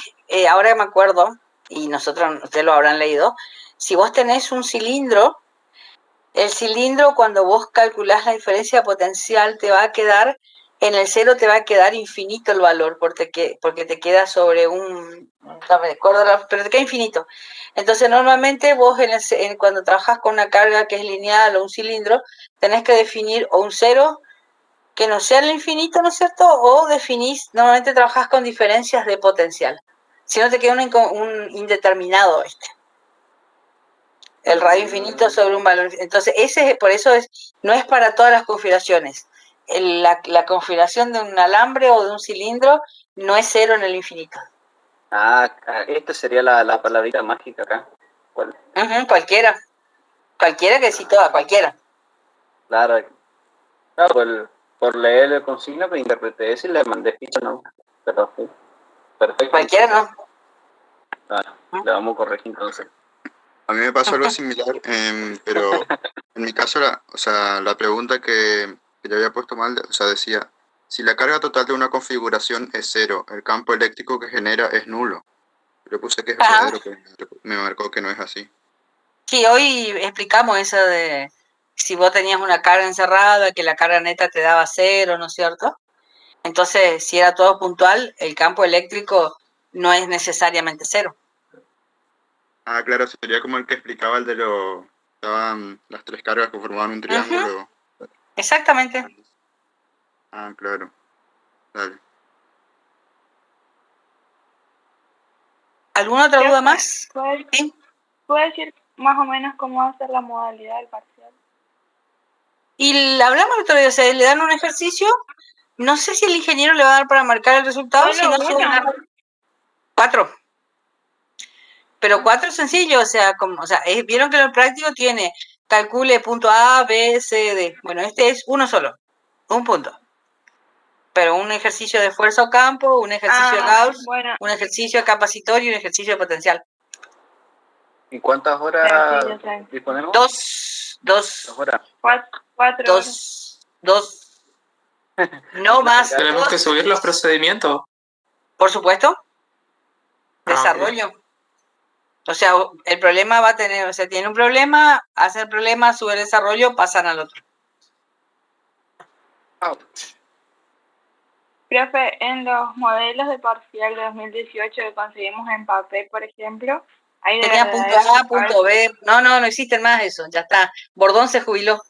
ahora me acuerdo, y ustedes lo habrán leído, si vos tenés un cilindro, el cilindro cuando vos calculás la diferencia potencial te va a quedar, en el cero te va a quedar infinito el valor, porque te queda sobre no me acuerdo, pero te queda infinito. Entonces normalmente vos cuando trabajás con una carga que es lineal o un cilindro, tenés que definir o un cero que no sea el infinito, ¿no es cierto? O normalmente trabajás con diferencias de potencial. Si no te queda un indeterminado el radio infinito sobre un valor. Entonces, por eso no es para todas las configuraciones. La configuración de un alambre o de un cilindro no es cero en el infinito. Esta sería la palabrita mágica acá. ¿Cuál? Cualquiera. Cualquiera que sí, toda, cualquiera. Claro, por leer el consigna, pues interpreté eso y le mandé ficha, ¿no? Pero sí. Perfecto. Cualquiera no. Le vamos a corregir entonces. A mí me pasó algo similar, pero en mi caso, la pregunta que yo había puesto mal, decía, si la carga total de una configuración es cero, el campo eléctrico que genera es nulo. Yo puse que es verdadero, pero me marcó que no es así. Sí, hoy explicamos eso de si vos tenías una carga encerrada, que la carga neta te daba cero, ¿no es cierto? Entonces, si era todo puntual, el campo eléctrico no es necesariamente cero. Claro, sería como el que explicaba el de estaban las tres cargas que formaban un triángulo. Exactamente. Claro. Dale. ¿Alguna otra duda más? ¿Puede decir más o menos cómo va a ser la modalidad del parcial? Y hablamos el otro día, le dan un ejercicio, no sé si el ingeniero le va a dar para marcar el resultado, si no se van a dar 4. Pero 4 es sencillo, vieron que lo práctico tiene, calcule punto A, B, C, D. Bueno, este es uno solo, un punto. Pero un ejercicio de fuerza o campo, un ejercicio de Gauss, un ejercicio de capacitor y un ejercicio de potencial. ¿Y cuántas horas disponemos? 2. 2 horas. 4 horas. 2. No más. Tenemos que subir los procedimientos. Por supuesto. Desarrollo. O sea, el problema va a tener, tiene un problema, hace el problema, sube el desarrollo, pasan al otro. Profe, en los modelos de parcial de 2018 que conseguimos en papel, por ejemplo, hay de tenía punto A, punto B. No existen más eso, ya está. Bordón se jubiló.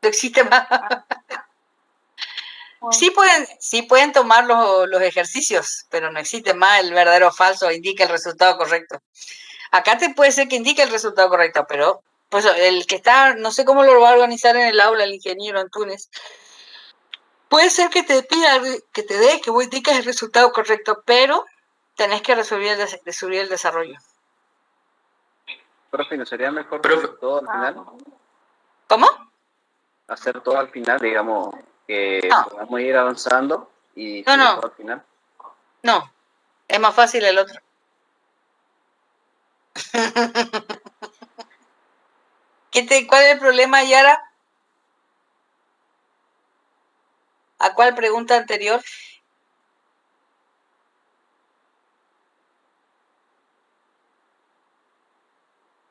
No existe más. Bueno. Sí pueden tomar los ejercicios, pero no existe más el verdadero o falso, indica el resultado correcto. Acá puede ser que indique el resultado correcto, pero pues el que está, no sé cómo lo va a organizar en el aula el ingeniero Antunes. Puede ser que te pida, que vos indiques el resultado correcto, pero tenés que resolver el desarrollo. Profe, ¿no sería mejor hacer todo al final? ¿Cómo? Hacer todo al final, digamos, que podamos ir avanzando y todo al final. No, es más fácil el otro. ¿Cuál es el problema, Yara? ¿A cuál pregunta anterior?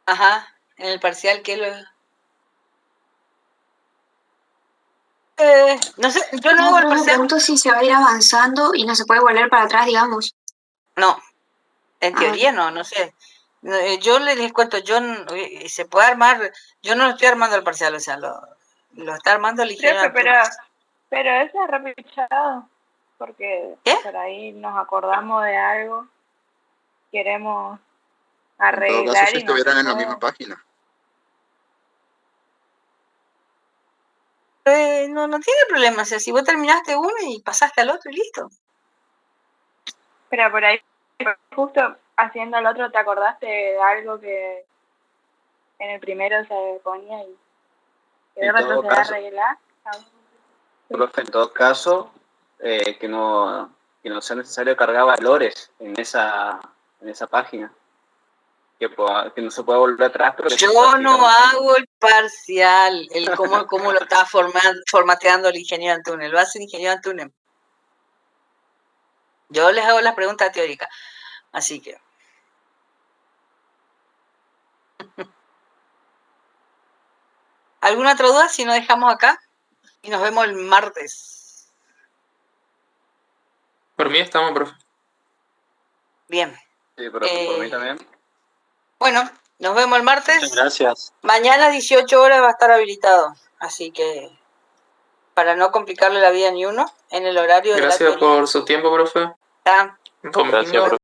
Ajá, en el parcial, ¿qué lo...? No sé, yo no hago el parcial. Pregunto si se va a ir avanzando y no se puede volver para atrás, digamos. No, en teoría no sé. Yo les cuento, se puede armar, yo no estoy armando el parcial, o sea, lo está armando el ingeniero. Pero eso es repichado, porque por ahí nos acordamos de algo, queremos arreglar. En todo caso, si estuvieran en la misma página. No tiene problema, o sea, si vos terminaste uno y pasaste al otro y listo. Pero por ahí, justo haciendo el otro, ¿te acordaste de algo que en el primero se ponía y quedó retroceder a arreglar? Profe, en todo caso, que no sea necesario cargar valores en esa página. Que no se pueda volver atrás. Pero yo no hago el parcial, cómo lo está formateando el ingeniero Antunes, lo hace el ingeniero Antunes. Yo les hago las preguntas teóricas, así que... ¿Alguna otra duda si no dejamos acá? Y nos vemos el martes. Por mí estamos, profe. Bien. Sí, profe, por mí también. Bueno, nos vemos el martes. Muchas gracias. Mañana a 18 horas va a estar habilitado, así que para no complicarle la vida a ni uno, en el horario de la Gracias por su tiempo, profe. Está. Domingo. Gracias, profe.